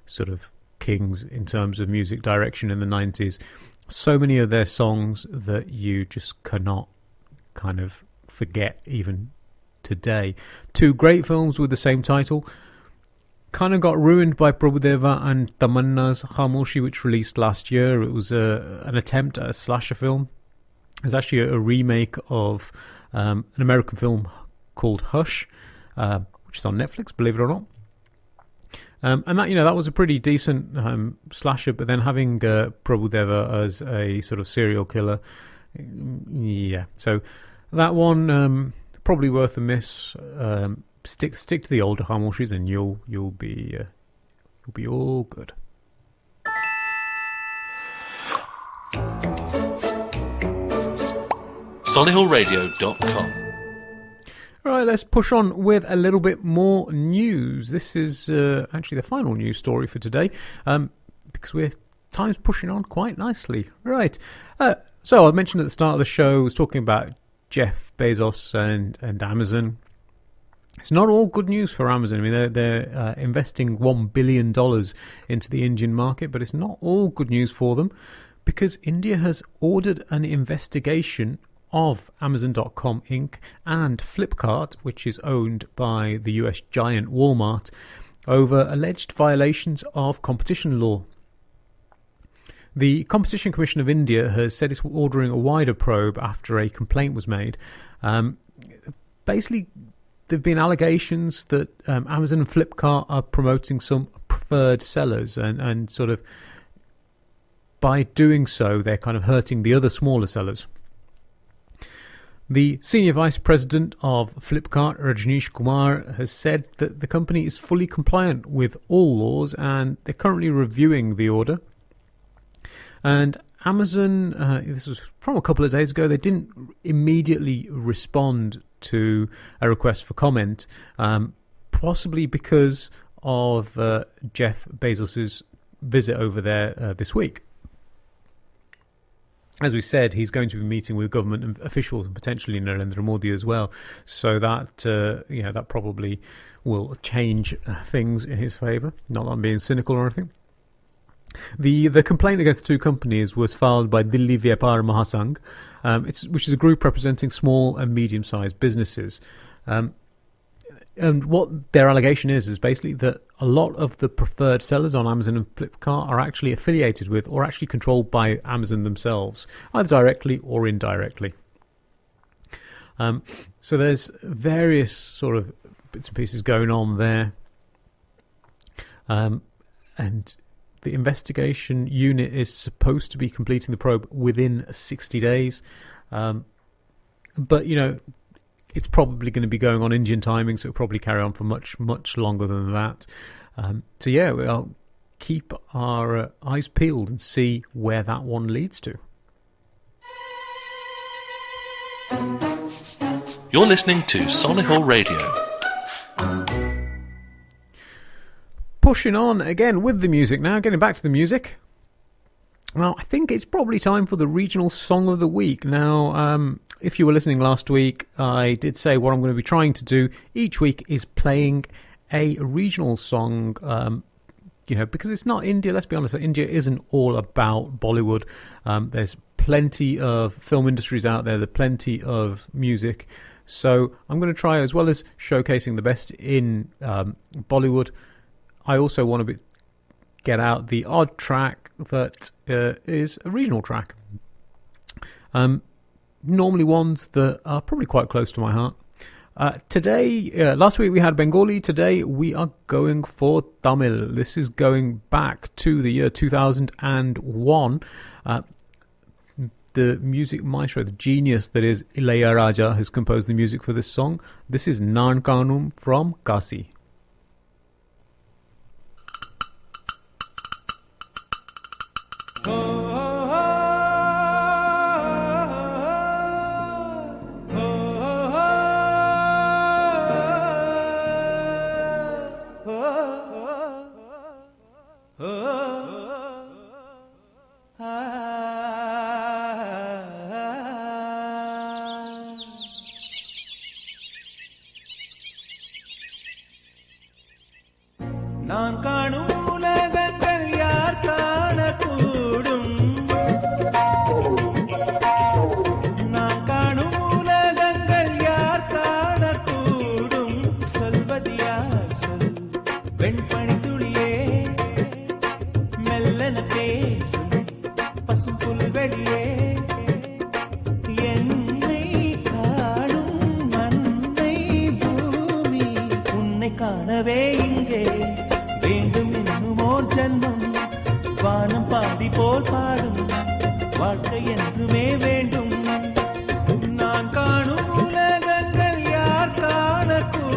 sort of kings in terms of music direction in the 90s. So many of their songs that you just cannot kind of forget even today. Two great films with the same title. Kind of got ruined by Prabhudeva and Tamanna's Khamoshi, which released last year. It was an attempt at a slasher film. It was actually a remake of an American film called Hush, which is on Netflix, believe it or not. And that, that was a pretty decent slasher, but then having Prabhudeva as a sort of serial killer, yeah. So that one probably worth a miss. Stick to the older Khamoshis, and you'll be all good. SolihullRadio.com. Right, let's push on with a little bit more news. This is actually the final news story for today, because time's pushing on quite nicely. Right, so I mentioned at the start of the show, I was talking about Jeff Bezos and Amazon. It's not all good news for Amazon. I mean, they're investing $1 billion into the Indian market, but it's not all good news for them, because India has ordered an investigation of Amazon.com Inc. and Flipkart, which is owned by the US giant Walmart, over alleged violations of competition law. The Competition Commission of India has said it's ordering a wider probe after a complaint was made. Basically, there have been allegations that Amazon and Flipkart are promoting some preferred sellers, and sort of by doing so, they're kind of hurting the other smaller sellers. The senior vice president of Flipkart, Rajneesh Kumar, has said that the company is fully compliant with all laws, and they're currently reviewing the order. And Amazon, this was from a couple of days ago, they didn't immediately respond to a request for comment, possibly because of Jeff Bezos's visit over there this week. As we said, he's going to be meeting with government officials and potentially Narendra Modi as well. So that that probably will change things in his favour. Not that I'm being cynical or anything. The complaint against the two companies was filed by Delhi Vyapar Mahasangh, which is a group representing small and medium-sized businesses. And what their allegation is basically that a lot of the preferred sellers on Amazon and Flipkart are actually affiliated with or actually controlled by Amazon themselves, either directly or indirectly. So there's various sort of bits and pieces going on there. And the investigation unit is supposed to be completing the probe within 60 days. But, it's probably going to be going on Indian timing, so it'll probably carry on for much, much longer than that. So yeah, we'll keep our eyes peeled and see where that one leads to. You're listening to Solihull Radio. Pushing on again with the music now, getting back to the music. Well, I think it's probably time for the regional song of the week. Now, if you were listening last week, I did say what I'm going to be trying to do each week is playing a regional song, because it's not India. Let's be honest, India isn't all about Bollywood. There's plenty of film industries out there, there's plenty of music. So I'm going to try, as well as showcasing the best in Bollywood, I also want to get out the odd track that is a regional track. Normally ones that are probably quite close to my heart. Last week we had Bengali. Today we are going for Tamil. This is going back to the year 2001. The music maestro, the genius that is Ilayaraja, has composed the music for this song. This is Naan Kanum from Kasi. நான் காணும் உலகங்கள் யார் காணக்கூடும் நான் காணும் உலகங்கள் யார் காணக்கூடும் சொல்வது யார் சொல் வெண்பனி துளியே மெல்லன பேசும் பசும் புல்வெளியே என்னை காணும் அன்னை பூமி உன்னை காணவே இங்கே வேண்டும் இன்னும் ஓர் ஜன்மம் வானம் பாடி போல் பாடும் வாழ்க்கை என்றுமே வேண்டும் நான் காணும் உலகங்கள் யார் காணக்கூடும்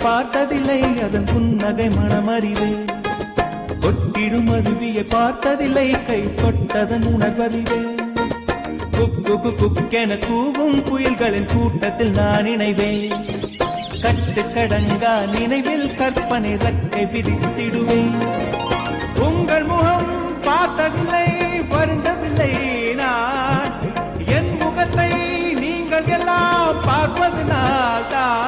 பார்த்ததில்லை அதன் புன்னகை மனமறிவே கொட்டிடும் அருவியை பார்த்ததில்லை கை தொட்டதன் உணர்வறிவே குக்கு குக்கென கூவும் புயல்களின் கூட்டத்தில் நான் இணைவேன் கட்டுக்கடங்கா நினைவில் கற்பனை ரக்கை விரித்திடுவேன் உங்கள் முகம் பார்த்ததில்லை வருந்ததில்லை நான் என் முகத்தை நீங்கள் எல்லாம் பார்ப்பதனால் தான்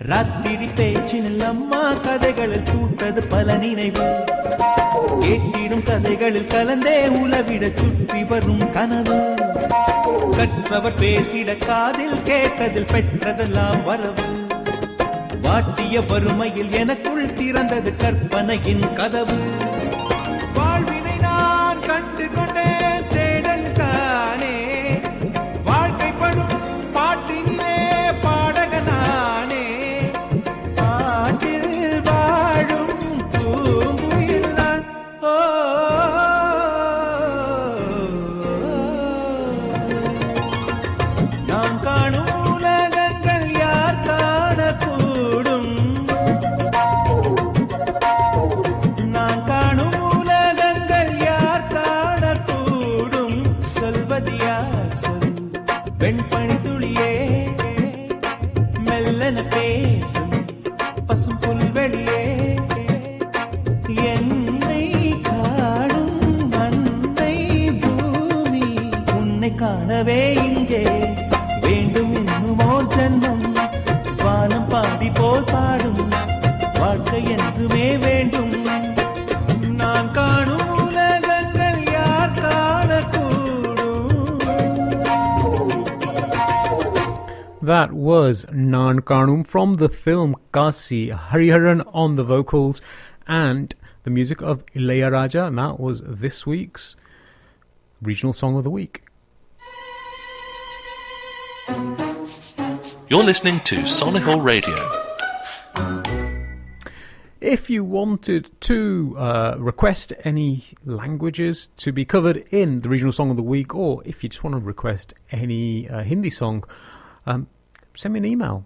ராத்திரி பேச்சினில் அம்மா கதைகளில் பூத்தது பல நினைவு கேட்டிடும் கதைகளில் கலந்தே உலவிட சுற்றி வரும் கனவு கற்றவர் பேசிட காதில் கேட்டதில் பெற்றதெல்லாம் வரவு வாட்டிய வறுமையில் எனக்குள் திறந்தது கற்பனையின் கதவு வாழ்வினை நான் கண்டு கொண்டேன் தேடல் தானே வாழ்க்கைப்படும் பாட்டினிலே பாடகனானே பாட்டில் வாழும் பூங்குயில் நான் நான் காணும் உலகங்கள் யார் காணக்கூடும் நான் That was Nan Karnum from the film Kasi, Hariharan on the vocals, and the music of Ilayaraja, and that was this week's Regional Song of the Week. You're listening to Solihull Radio. If you wanted to request any languages to be covered in the Regional Song of the Week, or if you just want to request any Hindi song, send me an email.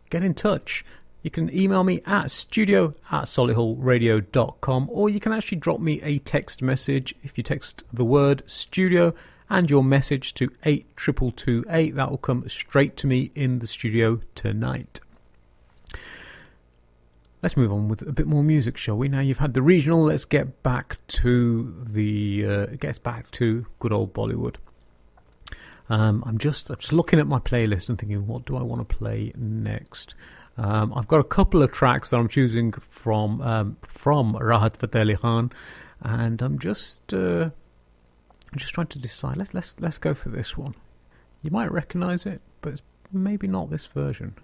Get in touch. You can email me at studio@solihullradio.com, or you can actually drop me a text message. If you text the word studio and your message to 82228, that will come straight to me in the studio tonight. Let's move on with a bit more music, shall we? Now you've had the regional, let's get back to good old Bollywood. I'm just looking at my playlist and thinking, what do I want to play next? I've got a couple of tracks that I'm choosing from Rahat Fateh Ali Khan, and I'm just trying to decide. Let's go for this one. You might recognise it, but it's maybe not this version.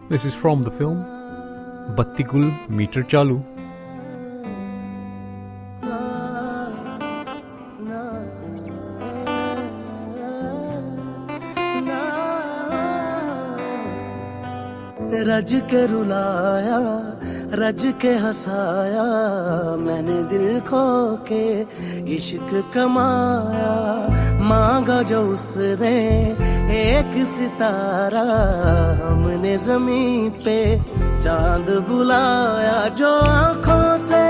This is from the film Batti Gul Meter Chalu. रज के रुलाया रज के हंसाया मैंने दिल खो के इश्क कमाया मांगा जो उसने एक सितारा हमने ज़मीं पे चांद बुलाया जो आँखों से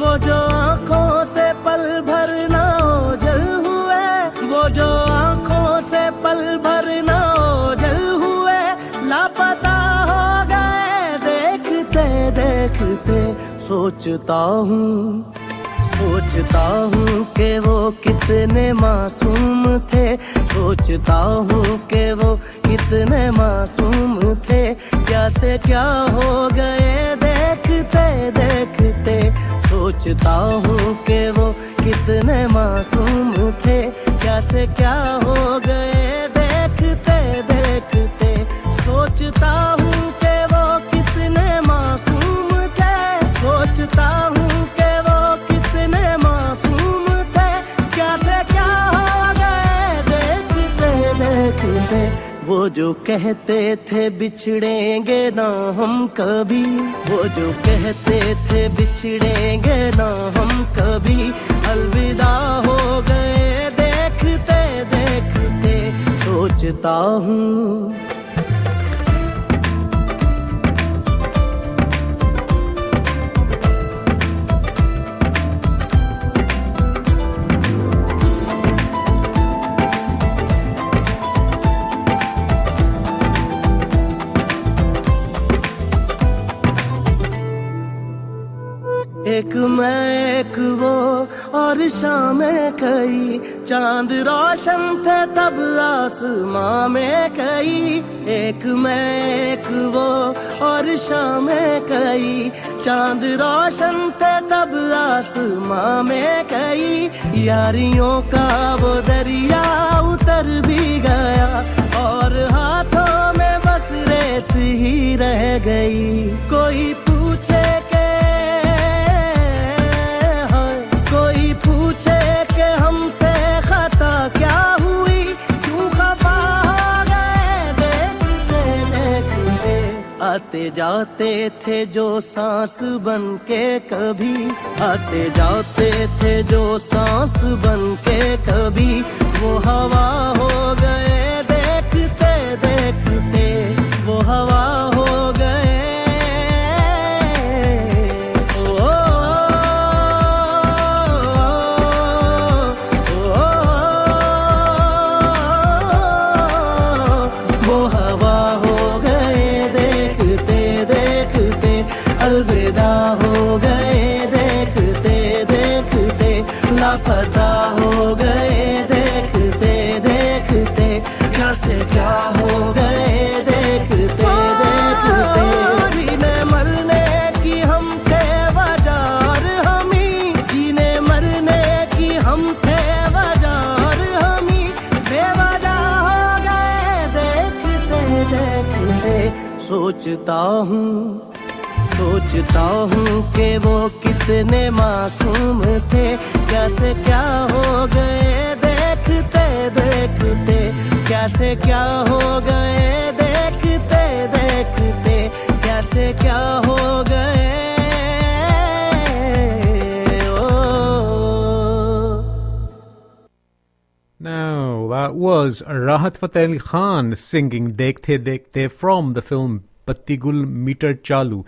वो जो आँखों से पल भर ना ओझल हुए वो जो आँखों से पल भर ना ओझल हुए लापता हो गए देखते देखते सोचता हूँ कि वो कितने मासूम थे सोचता हूँ कि वो कितने मासूम थे क्या से क्या हो गए देखते देखते सोचता हूँ कि वो कितने मासूम थे क्या से क्या हो गए देखते देखते सोचता हूँ कि वो कितने मासूम थे सोचता हूँ कि वो कितने मासूम थे क्या से क्या हो गए देखते देखते वो जो कहते थे बिछड़ेंगे ना हम कभी वो जो कहते थे बिछड़ेंगे ना हम कभी अलविदा हो गए देखते देखते सोचता हूँ एक मैं एक वो और शामें कई चांद रोशन थे तब आसमां में कई एक मैं एक वो और शामें कई चांद रोशन थे तब आसमां में कई यारियों का वो दरिया उतर भी गया और हाथों में बस रेत ही रह गई कोई पूछे के पूछे कि हमसे खता क्या हुई क्यों खफा हो गए देखते देखते आते जाते थे जो सांस बन के कभी आते जाते थे जो सांस बन के कभी वो हवा हो गए देखते देखते वो हवा हो गए अलविदा हो गए देखते देखते लापता हो गए देखते देखते क्या से क्या हो गए देखते देखते जीने मरने की हम थे बाजार हमी जीने मरने सोचता हूँ कि वो कितने मासूम थे कैसे क्या हो गए देखते देखते कैसे क्या हो गए देखते देखते कैसे क्या हो गए Now, that was Rahat Fateh Ali Khan singing Dekhte Dekhte from the film Batigul Meter Chalu.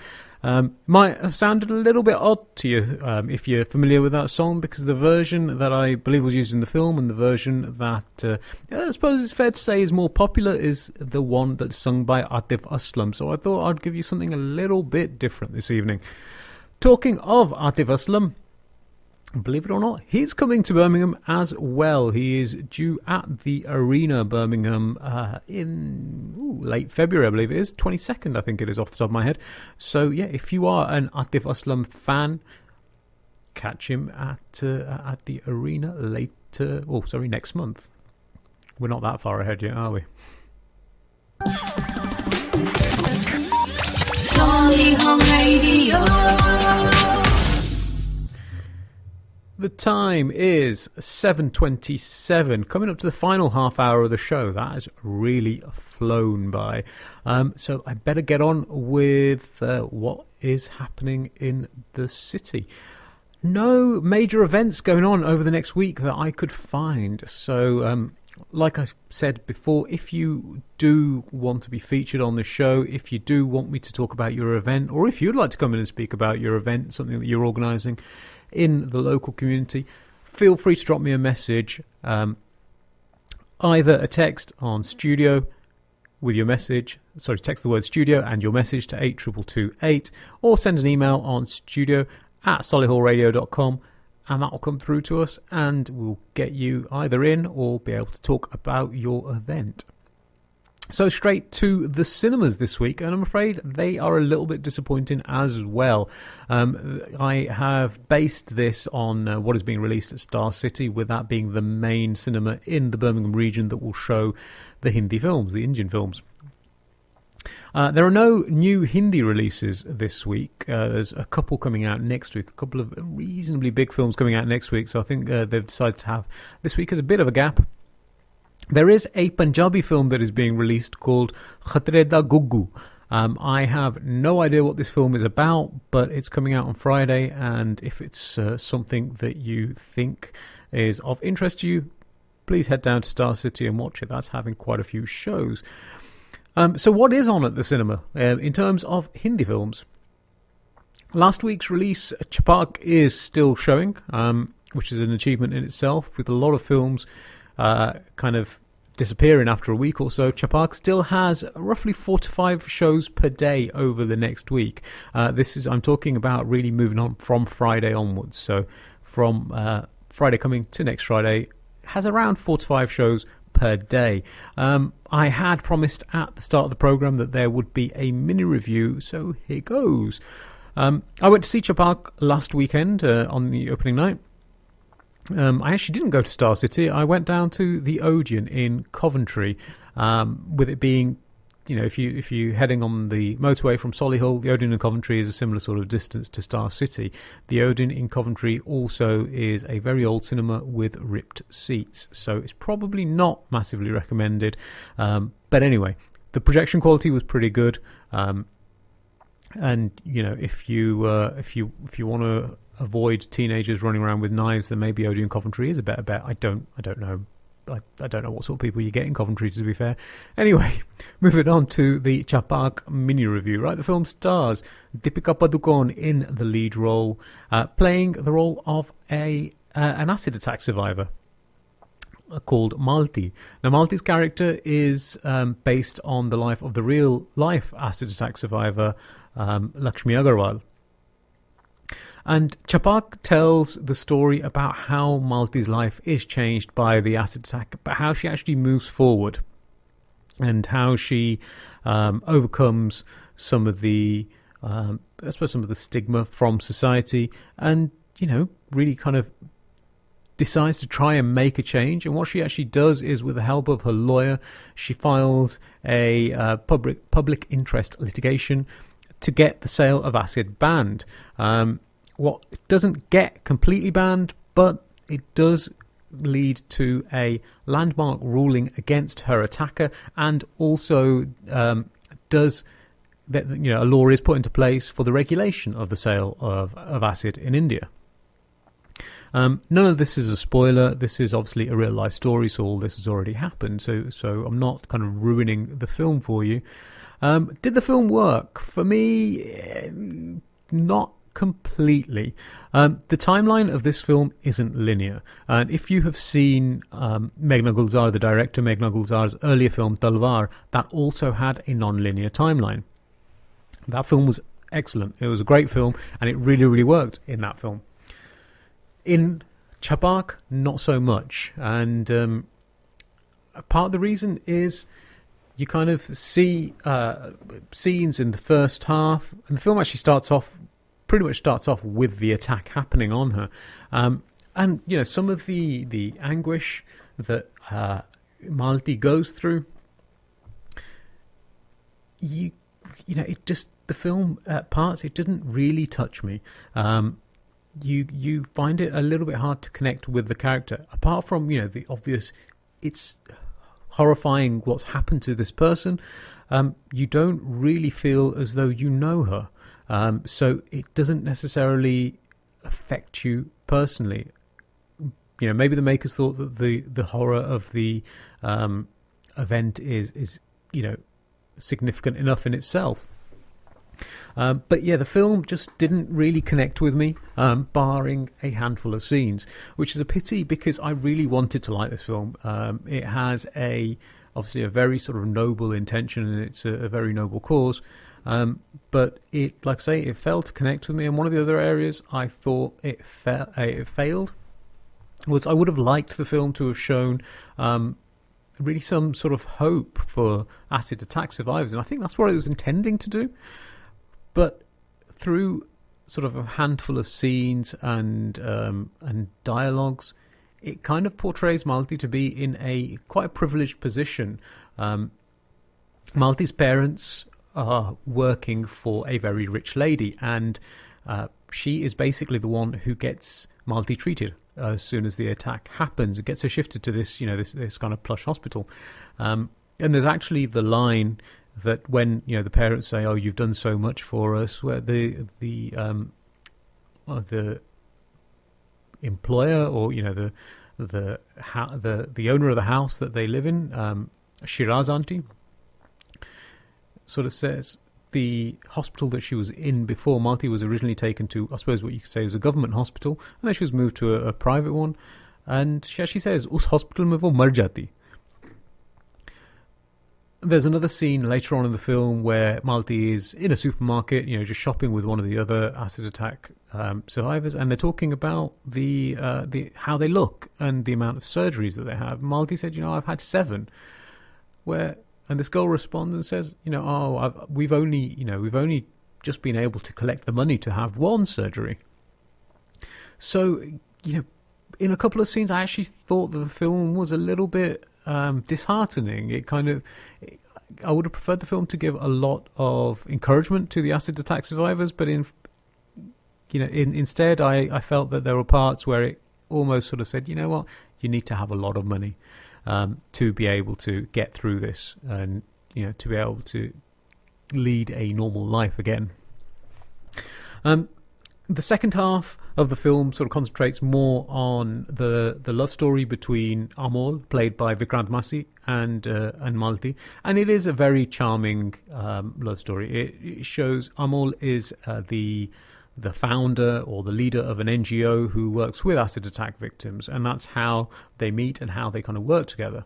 Might have sounded a little bit odd to you if you're familiar with that song, because the version that I believe was used in the film and the version that I suppose it's fair to say is more popular is the one that's sung by Atif Aslam. So I thought I'd give you something a little bit different this evening. Talking of Atif Aslam, believe it or not, he's coming to Birmingham as well. He is due at the Arena, Birmingham, in late February, I believe it is. 22nd, I think it is, off the top of my head. So, yeah, if you are an Atif Aslam fan, catch him at the Arena next month. We're not that far ahead yet, are we? Solihull Radio. The time is 7:27, coming up to the final half hour of the show. That has really flown by. So I better get on with what is happening in the city. No major events going on over the next week that I could find. So, like I said before, if you do want to be featured on the show, if you do want me to talk about your event, or if you'd like to come in and speak about your event, something that you're organising in the local community, feel free to drop me a message, either a text on studio with your message, text the word studio and your message to 82228, or send an email on studio@solihullradio.com, and that will come through to us and we'll get you either in or be able to talk about your event. So straight to the cinemas this week, and I'm afraid they are a little bit disappointing as well. I have based this on what is being released at Star City, with that being the main cinema in the Birmingham region that will show the Hindi films, the Indian films. There are no new Hindi releases this week. There's a couple coming out next week, a couple of reasonably big films coming out next week, so I think they've decided to have this week as a bit of a gap. There is a Punjabi film that is being released called Khatre Da Guggu. I have no idea what this film is about, but it's coming out on Friday, and if it's something that you think is of interest to you, please head down to Star City and watch it. That's having quite a few shows. So what is on at the cinema in terms of Hindi films? Last week's release, Chapak, is still showing, which is an achievement in itself, with a lot of films kind of disappearing after a week or so. Chapak still has roughly 4 to 5 shows per day over the next week. I'm talking about really moving on from Friday onwards. So from Friday coming to next Friday, has around 4 to 5 shows per day. I had promised at the start of the programme that there would be a mini review, so here goes. I went to see Chapak last weekend on the opening night. I actually didn't go to Star City. I went down to the Odeon in Coventry, with it being, if you're heading on the motorway from Solihull, the Odeon in Coventry is a similar sort of distance to Star City. The Odeon in Coventry also is a very old cinema with ripped seats, so it's probably not massively recommended. But anyway, the projection quality was pretty good, and if you want to avoid teenagers running around with knives, then maybe Odeon Coventry is a better bet. I don't know. I don't know what sort of people you get in Coventry, to be fair. Anyway, moving on to the Chapak mini review. Right, the film stars Deepika Padukone in the lead role, playing the role of an acid attack survivor called Malti. Now, Malti's character is based on the life of the real life acid attack survivor Lakshmi Agarwal. And Chapak tells the story about how Malti's life is changed by the acid attack, but how she actually moves forward and how she overcomes some of the, some of the stigma from society, and really kind of decides to try and make a change. And what she actually does is, with the help of her lawyer, she files a public interest litigation to get the sale of acid banned. What it doesn't get completely banned, but it does lead to a landmark ruling against her attacker, and also does that, a law is put into place for the regulation of the sale of acid in India. None of this is a spoiler. This is obviously a real life story, so all this has already happened. So I'm not kind of ruining the film for you. Did the film work? For me, not completely. The timeline of this film isn't linear. And if you have seen Meghna Gulzar, the director, Meghna Gulzar's earlier film Talwar, that also had a non-linear timeline. That film was excellent. It was a great film, and it really, really worked in that film. In Chhapak, not so much. And part of the reason is you kind of see scenes in the first half, and the film actually pretty much starts off with the attack happening on her. And, some of the anguish that Malti goes through, it just, the film at parts, it didn't really touch me. You find it a little bit hard to connect with the character, apart from the obvious. It's horrifying what's happened to this person. You don't really feel as though you know her, so it doesn't necessarily affect you personally. Maybe the makers thought that the horror of the event is significant enough in itself. But yeah, the film just didn't really connect with me, barring a handful of scenes, which is a pity because I really wanted to like this film. It has obviously a very sort of noble intention, and it's a very noble cause. But it, like I say, it failed to connect with me. And one of the other areas I thought it failed was I would have liked the film to have shown really some sort of hope for acid attack survivors, and I think that's what it was intending to do. But through sort of a handful of scenes and dialogues, it kind of portrays Malti to be in a quite a privileged position. Malti's parents are working for a very rich lady, and she is basically the one who gets Malti treated as soon as the attack happens. It gets her shifted to this, this kind of plush hospital. And there's actually the line that when the parents say, "Oh, you've done so much for us," where the employer, or the owner of the house that they live in, Shiraz auntie, sort of says the hospital that she was in before Malti was originally taken to, I suppose what you could say is a government hospital, and then she was moved to a private one, and she actually says, "Us hospital mein wo mar jati." There's another scene later on in the film where Malti is in a supermarket, just shopping with one of the other acid attack survivors, and they're talking about the how they look and the amount of surgeries that they have. Malti said, "I've had 7." And this girl responds and says, we've only just been able to collect the money to have 1 surgery. So, in a couple of scenes, I actually thought that the film was a little bit disheartening. I would have preferred the film to give a lot of encouragement to the acid attack survivors, but instead I felt that there were parts where it almost sort of said, you need to have a lot of money to be able to get through this, and to be able to lead a normal life again. The second half of the film sort of concentrates more on the love story between Amol, played by Vikrant Massey, and Malti, and it is a very charming love story. It shows Amol is the founder or the leader of an NGO who works with acid attack victims, and that's how they meet and how they kind of work together.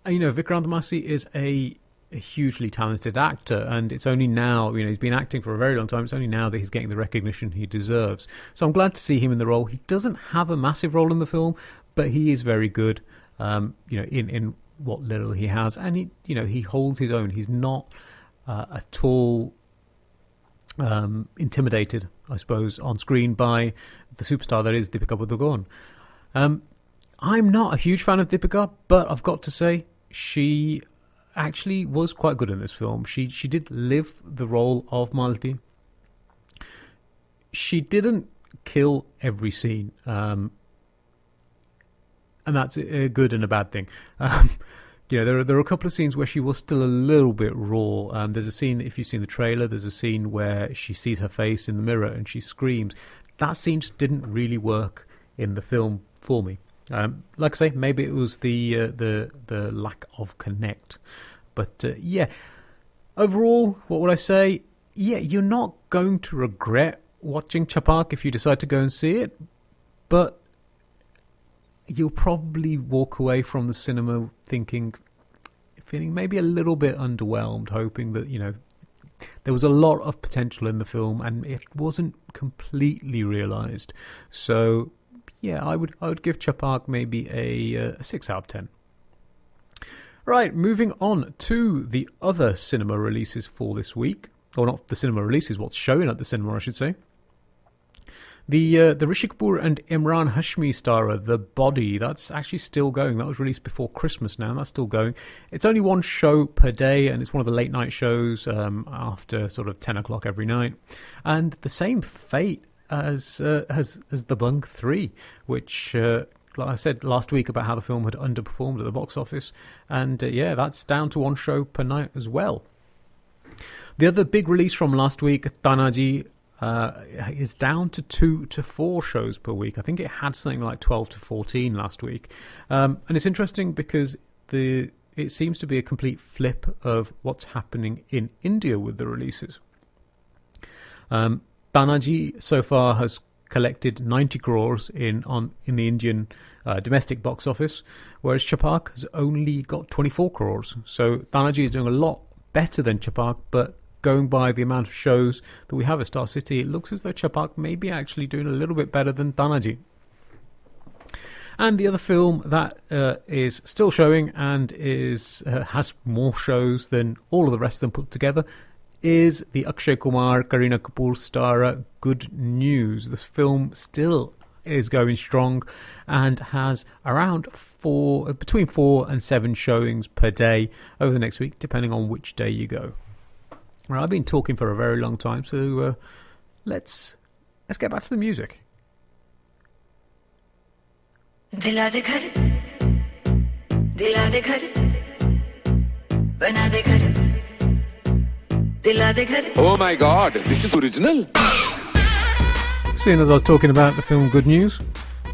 Vikrant Massey is a hugely talented actor, and it's only now, he's been acting for a very long time, it's only now that he's getting the recognition he deserves. So I'm glad to see him in the role. He doesn't have a massive role in the film, but he is very good, in what little he has, and he holds his own. He's not at all intimidated, I suppose, on screen by the superstar that is Deepika Padukone. I'm not a huge fan of Deepika, but I've got to say she actually was quite good in this film. She did live the role of Malti. She didn't kill every scene, and that's a good and a bad thing. There are a couple of scenes where she was still a little bit raw. There's a scene, if you've seen the trailer, there's a scene where she sees her face in the mirror and she screams. That scene just didn't really work in the film for me. Like I say, maybe it was the lack of connect. But yeah, overall, what would I say? Yeah, you're not going to regret watching Chapak if you decide to go and see it, but you'll probably walk away from the cinema feeling maybe a little bit underwhelmed, hoping that, there was a lot of potential in the film and it wasn't completely realised. So yeah, I would give Chapak maybe a 6 out of 10. Right, moving on to the other cinema releases for this week. Or not the cinema releases, what's showing at the cinema, I should say. The Rishi Kapoor and Imran Hashmi starrer, The Body, that's actually still going. That was released before Christmas now, and that's still going. It's only one show per day, and it's one of the late night shows after sort of 10 o'clock every night. And the same fate as The Bung 3, which, like I said last week about how the film had underperformed at the box office. And yeah, that's down to one show per night as well. The other big release from last week, Tanaji, is down to 2 to 4 shows per week. I think it had something like 12 to 14 last week. And it's interesting because it seems to be a complete flip of what's happening in India with the releases. Tanaji so far has collected 90 crores in the Indian domestic box office, whereas Chapak has only got 24 crores. So Tanaji is doing a lot better than Chapak, but going by the amount of shows that we have at Star City, it looks as though Chapak may be actually doing a little bit better than Tanaji. And the other film that is still showing and has more shows than all of the rest of them put together is the Akshay Kumar, Kareena Kapoor starrer Good News. This film still is going strong and has around between 4 and 7 showings per day over the next week, depending on which day you go. Right, I've been talking for a very long time, so let's get back to the music. दिला दे घर बना दे घर दिला दे घर. Oh my god, this is original. Seeing as I was talking about the film Good News,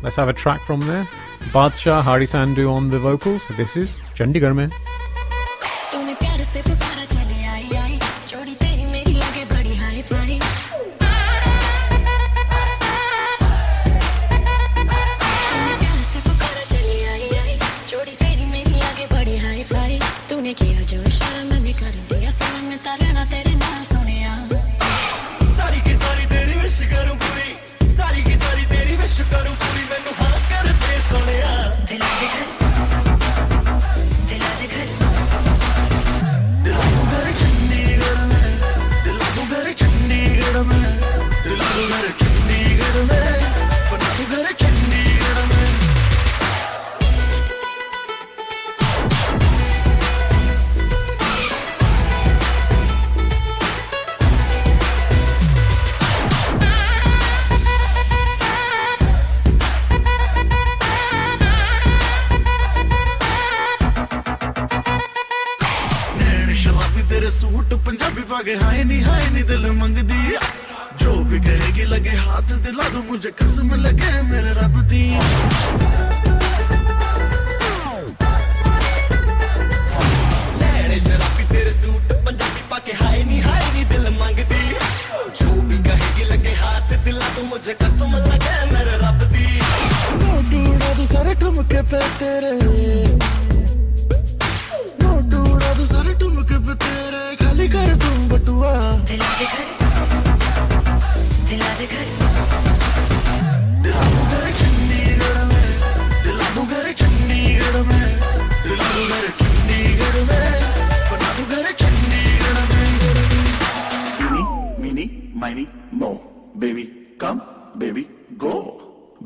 let's have a track from there. Badshah, Hari Sandhu on the vocals. This is Chandigarh mein. तूने प्यार से पुकारा चले आई आई जोड़ी तेरी मेरी लगे बड़ी हाई फाई. तूने प्यार से पुकारा चले आई आई जोड़ी तेरी मेरी लगे बड़ी हाई फाई. तूने किया जो इशारा मैंने कर दिया सनम में तारना तेरे नाल सोनिया. सारी की सारी तेरी विश करूं पूरी सारी की सारी तेरी विश करूं पूरी मैनू हां कर दे सोनिया. दिला दे घर दिला दे घर सूट पंजाबी पागे हाय नी दिल मंगदी जो भी कहेगी लगे हाथ दिला दो मुझे कसम लगे मेरे रब दी. लहरे शराबी तेरे सूट पंजाबी पाके हाय नी दिल मंगदी जो भी कहेगी लगे हाथ दिला दो मुझे कसम लगे मेरे रब दी. नोट उड़ा दो सारे ठुमके पे तेरे नोट उड़ा दो सारे ठुमके पे तेरे खाली कर दूं बटुआ. दिला दे घर दिला दे घर दिला दो घर चंडीगढ़ में दिला दो घर चंडीगढ़ में दिला दो घर चंडीगढ़ में बना दो घर चंडीगढ़ में. मिनी मिनी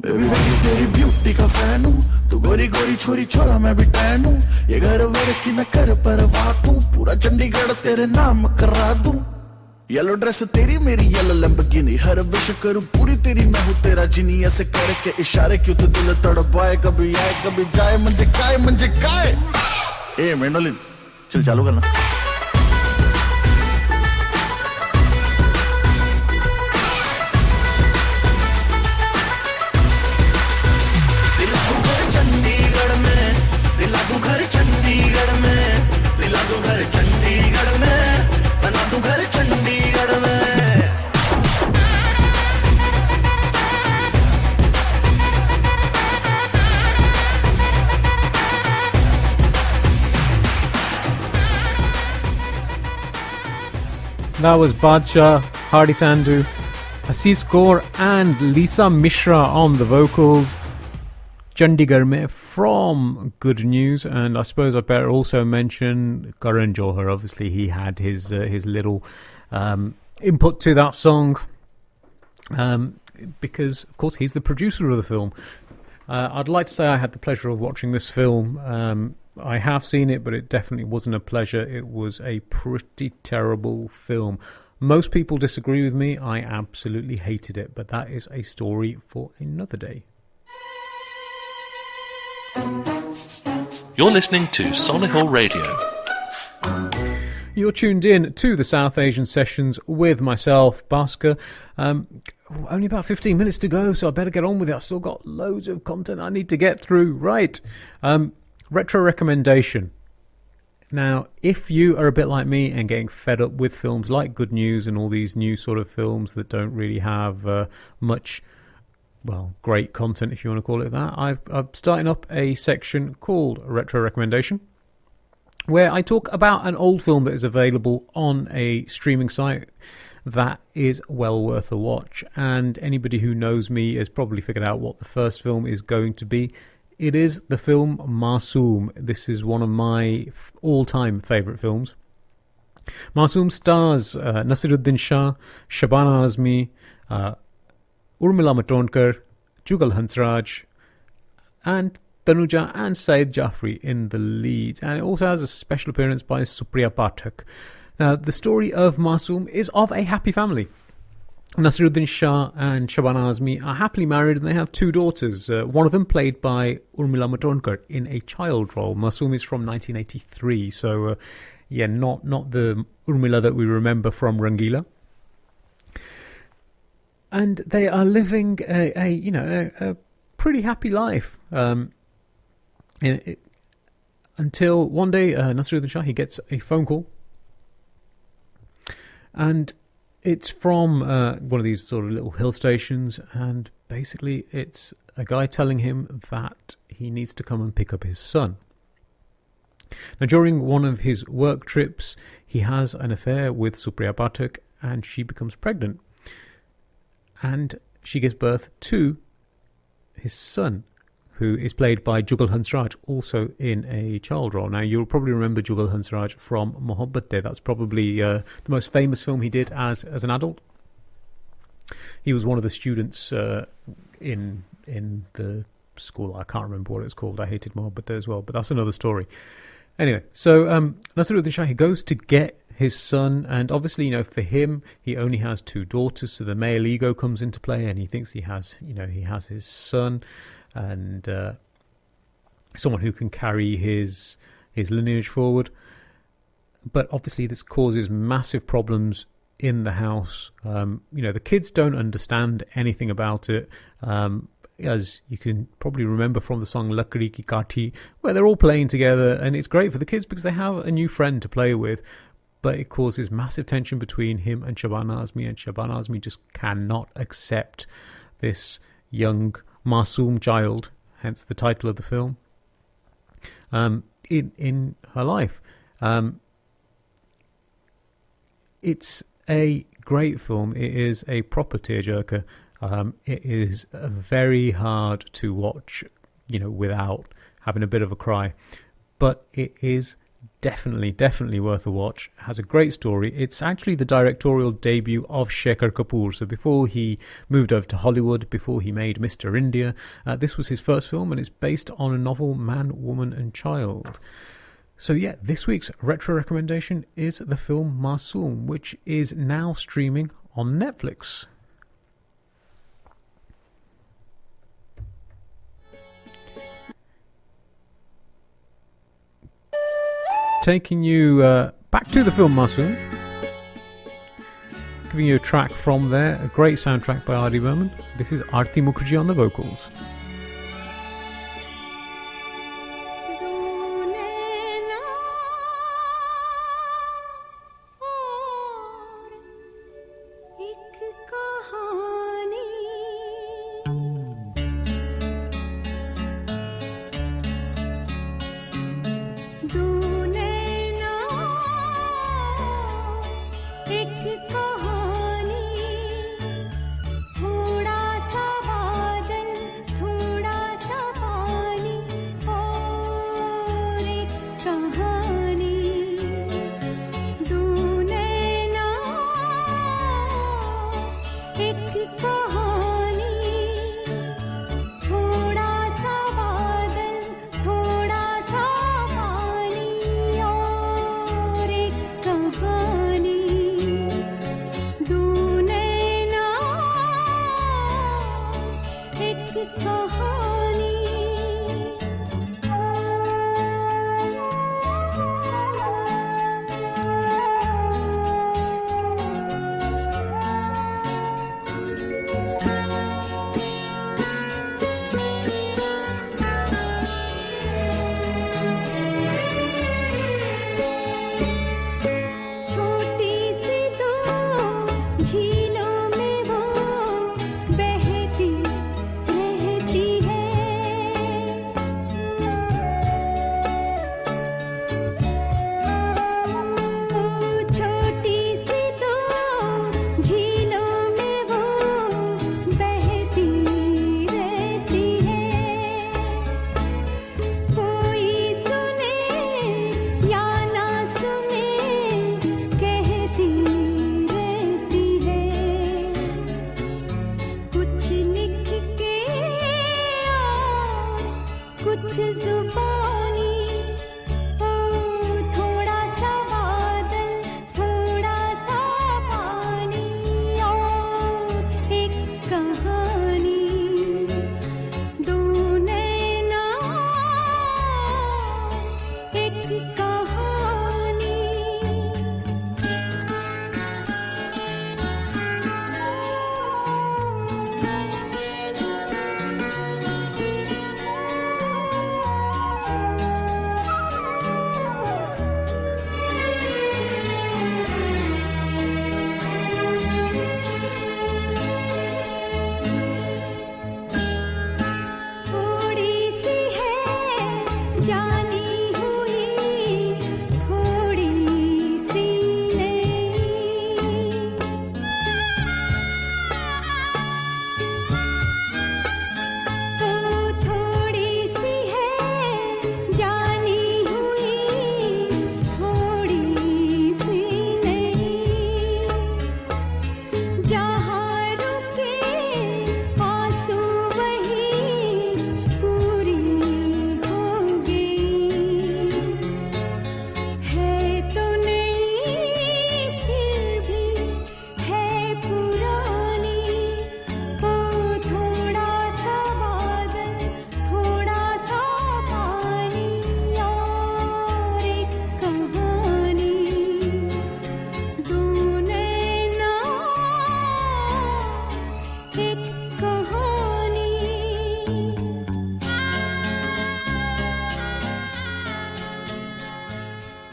बेबी बेबी तेरी ब्यूटी का फैन हूँ तू गोरी गोरी छोरी छोरा मैं भी टैन हूँ ये घर वर की न कर परवाह तू पूरा चंडीगढ़ तेरे नाम करा दूं येलो ड्रेस तेरी मेरी येलो लैम्बोर्गिनी हर विश करूं पूरी तेरी मैं हूँ तेरा जिनी ऐसे करके इशारे क्यों तो दिल तड़पाए कभी आए कभी जाए मंजे काय ए मेंडोलिन चल चालू करना That was Badshah, Hardy Sandhu, Assis Kaur and Lisa Mishra on the vocals. Chandigarh Mein from Good News, and I suppose I better also mention Karan Johar. Obviously, he had his little input to that song because, of course, he's the producer of the film. I'd like to say I had the pleasure of watching this film. I have seen it, but it definitely wasn't a pleasure. It was a pretty terrible film. Most people disagree with me. I absolutely hated it, but that is a story for another day. You're listening to Solihull Radio. You're tuned in to the South Asian Sessions with myself, Bhaskar. Only about 15 minutes to go, so I better get on with it. I've still got loads of content I need to get through. Right. Retro recommendation. Now, if you are a bit like me and getting fed up with films like Good News and all these new sort of films that don't really have much, well, great content, if you want to call it that, I'm starting up a section called Retro Recommendation, where I talk about an old film that is available on a streaming site that is well worth a watch. And anybody who knows me has probably figured out what the first film is going to be. It is the film Masoom. This is one of my all-time favourite films. Masoom stars Nasiruddin Shah, Shabana Azmi, Urmila Matondkar, Jugal Hansraj, and Tanuja and Saeed Jaffrey in the lead. And it also has a special appearance by Supriya Pathak. Now, the story of Masoom is of a happy family. Nasiruddin Shah and Shabana Azmi are happily married and they have two daughters. One of them played by Urmila Matondkar in a child role. Masoom is from 1983, so not the Urmila that we remember from Rangila. And they are living a pretty happy life until one day Nasiruddin Shah, he gets a phone call, and it's from one of these sort of little hill stations, and basically it's a guy telling him that he needs to come and pick up his son. Now, during one of his work trips, he has an affair with Supriya Pathak, and she becomes pregnant. And she gives birth to his son, who is played by Jugal Hansraj, also in a child role. Now, you'll probably remember Jugal Hansraj from Mohabbat De. That's probably the most famous film he did as an adult. He was one of the students in the school. I can't remember what it's called. I hated Mohabbat De as well, but that's another story. Anyway, so Nasiruddin Shah, he goes to get his son, and obviously, for him, he only has two daughters, so the male ego comes into play, and he thinks he has his son, and someone who can carry his lineage forward. But obviously, this causes massive problems in the house. The kids don't understand anything about it. As you can probably remember from the song Lakdi Ki Kathi, where they're all playing together, and it's great for the kids because they have a new friend to play with. But it causes massive tension between him and Shabana Azmi, and Shabana Azmi just cannot accept this young Masoom child, hence the title of the film, in her life. It's a great film. It is a proper tearjerker. It is very hard to watch, without having a bit of a cry. But it is Definitely worth a watch. It has a great story. It's actually the directorial debut of Shekhar Kapoor. So before he moved over to Hollywood, before he made Mr. India, this was his first film, and it's based on a novel, Man, Woman and Child. So yeah, this week's retro recommendation is the film Masoom, which is now streaming on Netflix. Taking you back to the film Masoom, giving you a track from there, a great soundtrack by R.D. Burman. This is Aarti Mukherjee on the vocals.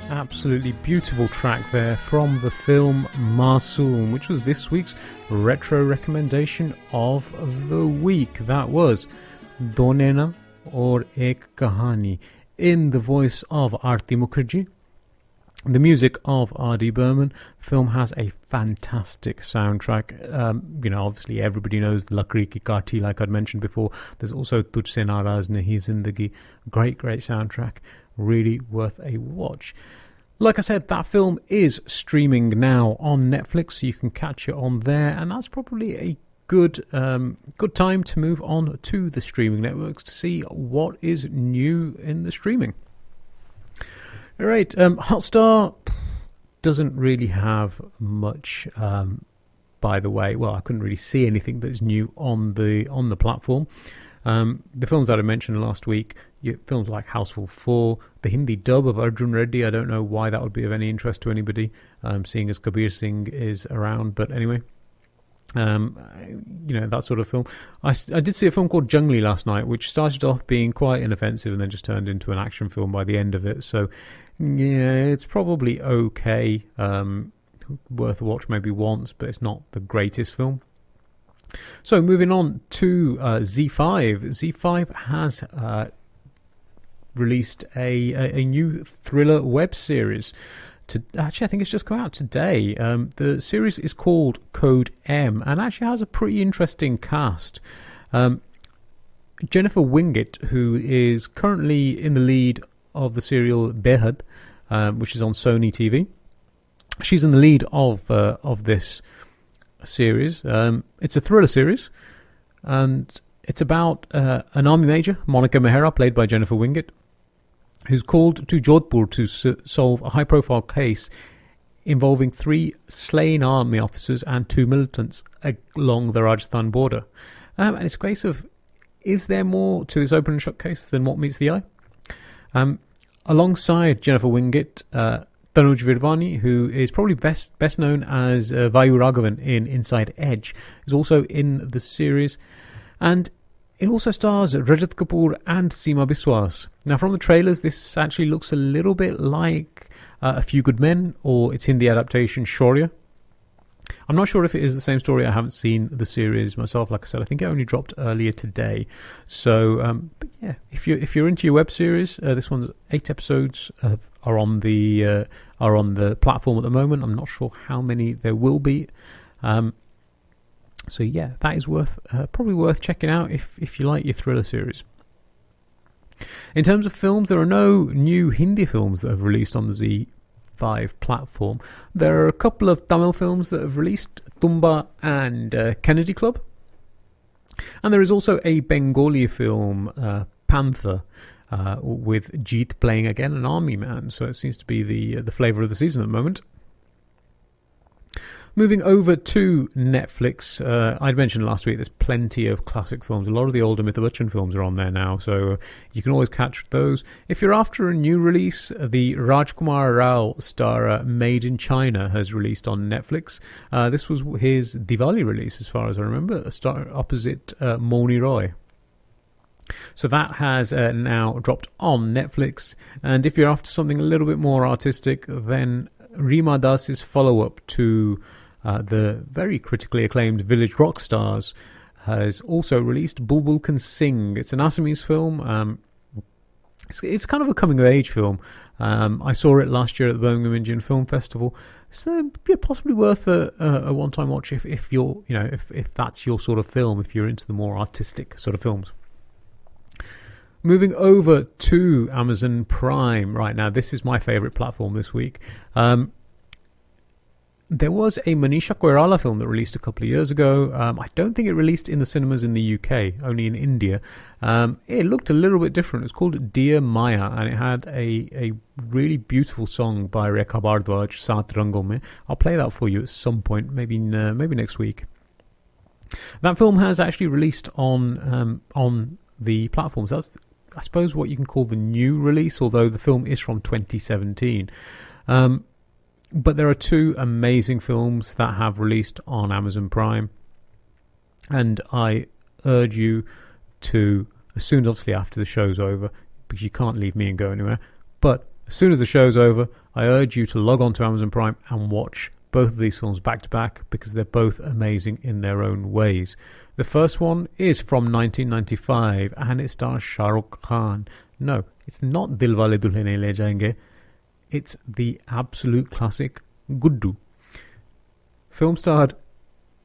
Absolutely beautiful track there from the film Masoom, which was this week's retro recommendation of the week. That was Do Naina Aur Ek Kahani in the voice of Aarti Mukherjee. The music of R.D. Burman. The film has a fantastic soundtrack. Obviously everybody knows Lakri Ki Kathi, like I'd mentioned before. There's also Tujhse Naraz Nahi Zindagi. Great soundtrack. really worth a watch. Like I said, that film is streaming now on Netflix, so you can catch it on there, and that's probably a good time to move on to the streaming networks to see what is new in the streaming. All right, Hotstar doesn't really have much, by the way. Well, I couldn't really see anything that's new on the platform. The films that I mentioned last week, films like Houseful 4, the Hindi dub of Arjun Reddy, I don't know why that would be of any interest to anybody, seeing as Kabir Singh is around, but anyway, that sort of film. I did see a film called Jungli last night, which started off being quite inoffensive and then just turned into an action film by the end of it, so yeah, it's probably okay, worth a watch maybe once, but it's not the greatest film. So moving on to Z5. Z5 has released a new thriller web series. Actually, I think it's just come out today. The series is called Code M and actually has a pretty interesting cast. Jennifer Winget, who is currently in the lead of the serial Behad, which is on Sony TV. She's in the lead of this series. It's a thriller series, and it's about an army major, Monica Mehra, played by Jennifer Winget, who's called to Jodhpur to solve a high-profile case involving 3 slain army officers and 2 militants along the Rajasthan border. And it's a case of, is there more to this open and shut case than what meets the eye? Alongside Jennifer Winget, Tanuj Virvani, who is probably best known as Vayu Raghavan in Inside Edge, is also in the series. And it also stars Rajat Kapoor and Seema Biswas. Now, from the trailers, this actually looks a little bit like A Few Good Men, or its Hindi adaptation, Shaurya. I'm not sure if it is the same story. I haven't seen the series myself. Like I said, I think it only dropped earlier today. So, but yeah, if you're into your web series, this one's 8 episodes are on the platform at the moment. I'm not sure how many there will be. So yeah, that is probably worth checking out if you like your thriller series. In terms of films, there are no new Hindi films that have released on the Z5 platform. There are a couple of Tamil films that have released, Tumba and Kennedy Club. And there is also a Bengali film, Panther, with Jeet playing again an army man. So it seems to be the flavour of the season at the moment. Moving over to Netflix, I'd mentioned last week there's plenty of classic films. A lot of the older Amitabh Bachchan films are on there now, so you can always catch those. If you're after a new release, the Rajkumar Rao star Made in China has released on Netflix. This was his Diwali release, as far as I remember, a star opposite Moni Roy. So that has now dropped on Netflix, and if you're after something a little bit more artistic, then Reema Das's follow-up to the very critically acclaimed Village Rock Stars has also released Bulbul Can Sing. It's an Assamese film. It's kind of a coming-of-age film. I saw it last year at the Birmingham Indian Film Festival. So possibly worth a one-time watch if you're if that's your sort of film, if you're into the more artistic sort of films. Moving over to Amazon Prime right now. This is my favourite platform this week. There was a Manisha Koirala film that released a couple of years ago. I don't think it released in the cinemas in the UK, only in India. It looked a little bit different. It's called Dear Maya, and it had a really beautiful song by Rekha Bhardwaj, Saat Rangon Mein. I'll play that for you at some point, maybe next week. That film has actually released on the platforms. That's, I suppose, what you can call the new release, although the film is from 2017. But there are 2 amazing films that have released on Amazon Prime, and I urge you to, as soon as obviously after the show's over, because you can't leave me and go anywhere, but as soon as the show's over, I urge you to log on to Amazon Prime and watch both of these films back to back, because they're both amazing in their own ways. The first one is from 1995, and it stars Shah Rukh Khan. No, it's not Dilwale Dulhaniya Le Jayenge. It's the absolute classic Guddu. Film starred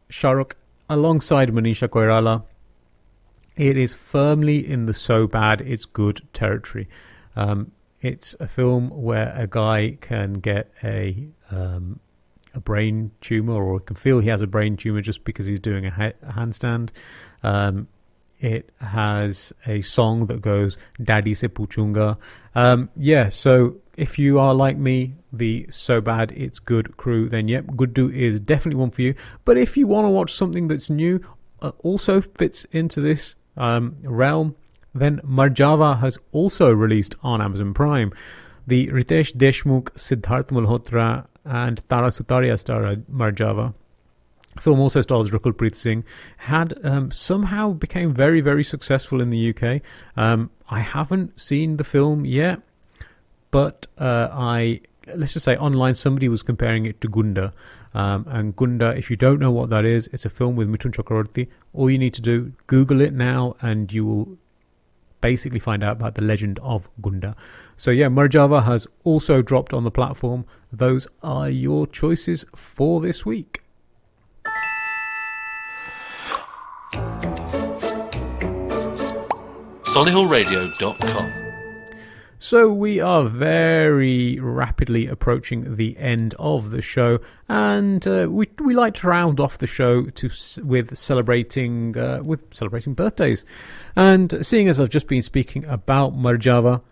Shah Rukh alongside Manisha Koirala. It is firmly in the so bad it's good territory. It's a film where a guy can get a brain tumor, or can feel he has a brain tumor just because he's doing a handstand. It has a song that goes "Daddy se puchunga." So if you are like me, the So Bad It's Good crew, then yep, Guddu is definitely one for you. But if you want to watch something that's new, also fits into this realm, then Marjava has also released on Amazon Prime. The Ritesh Deshmukh, Siddharth Malhotra and Tara Sutaria star Marjava. The film also stars Rakulpreet Singh. Had somehow became very, very successful in the UK. I haven't seen the film yet, but let's just say online somebody was comparing it to Gunda. And Gunda, if you don't know what that is, it's a film with Mithun Chakraborty. All you need to do, Google it now, and you will basically find out about the legend of Gunda. So yeah, Marjava has also dropped on the platform. Those are your choices for this week. solihullradio.com. So we are very rapidly approaching the end of the show, and we like to round off the show with celebrating birthdays. And seeing as I've just been speaking about Marjava,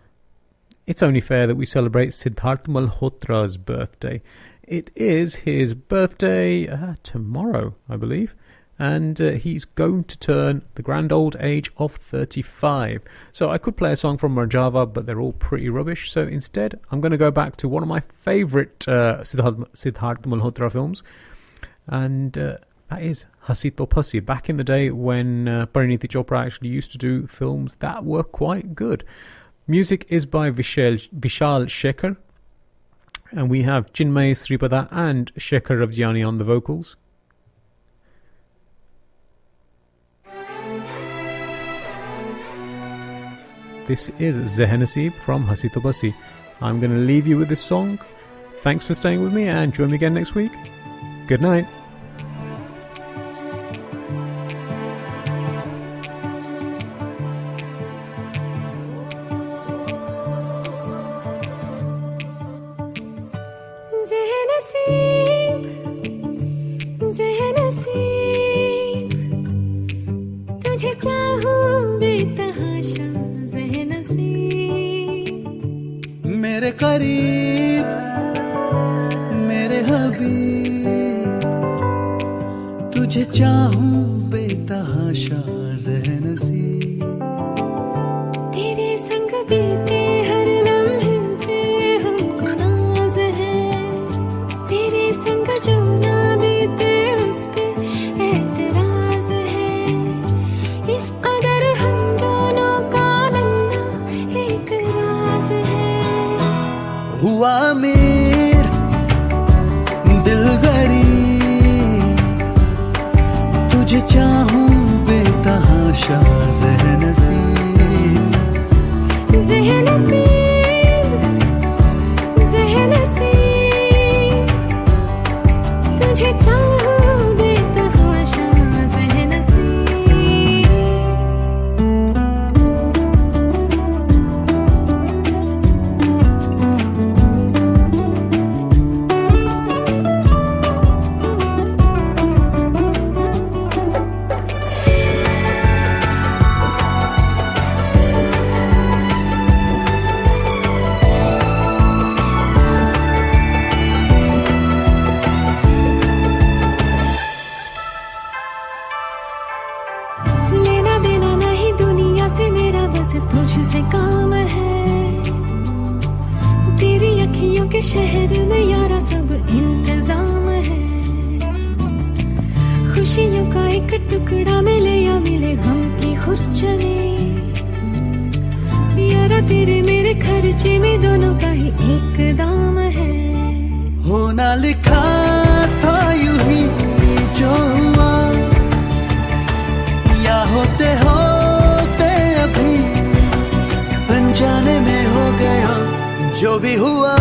it's only fair that we celebrate Siddharth Malhotra's birthday. It is his birthday tomorrow, I believe. And he's going to turn the grand old age of 35. So I could play a song from Marjava, but they're all pretty rubbish. So instead, I'm going to go back to one of my favourite Siddharth Malhotra films. And that is Hasi To Phasi. Back in the day when Pariniti Chopra actually used to do films that were quite good. Music is by Vishal Shekhar. And we have Chinmay Sripada and Shekhar Ravjani on the vocals. This is Zeh Nasib from Hasi To Phasi. I'm going to leave you with this song. Thanks for staying with me, and join me again next week. Good night. मेरे करीब मेरे हबीब तुझे चाहूं बेतहाशा ज़ह नसीब तेरे संग बीते हर लम्हे पे हमको नाज है तेरे संग जो ना बीते उस पे एतराज है इस कदर हम दोनों का मिलना एक राज है हुआ अमीर दिल गरीब तुझे चाहूं बेतहाशा ज़ह नसीब ज़ह नसीब ज़ह नसीब तुझे चाहूं बेतहाशा ज़ह नसीब लेना देना नहीं दुनिया से मेरा बस तुझसे काम है तेरी अखियों के शहर में यारा सब इंतजाम है खुशियों का एक टुकड़ा मिले या मिले गम की खुरचने यारा तेरे मेरे खर्चे में दोनों का ही एक दाम है होना लिखा था यूं ही जो हुआ या होते होते अभी अनजाने में हो गया जो भी हुआ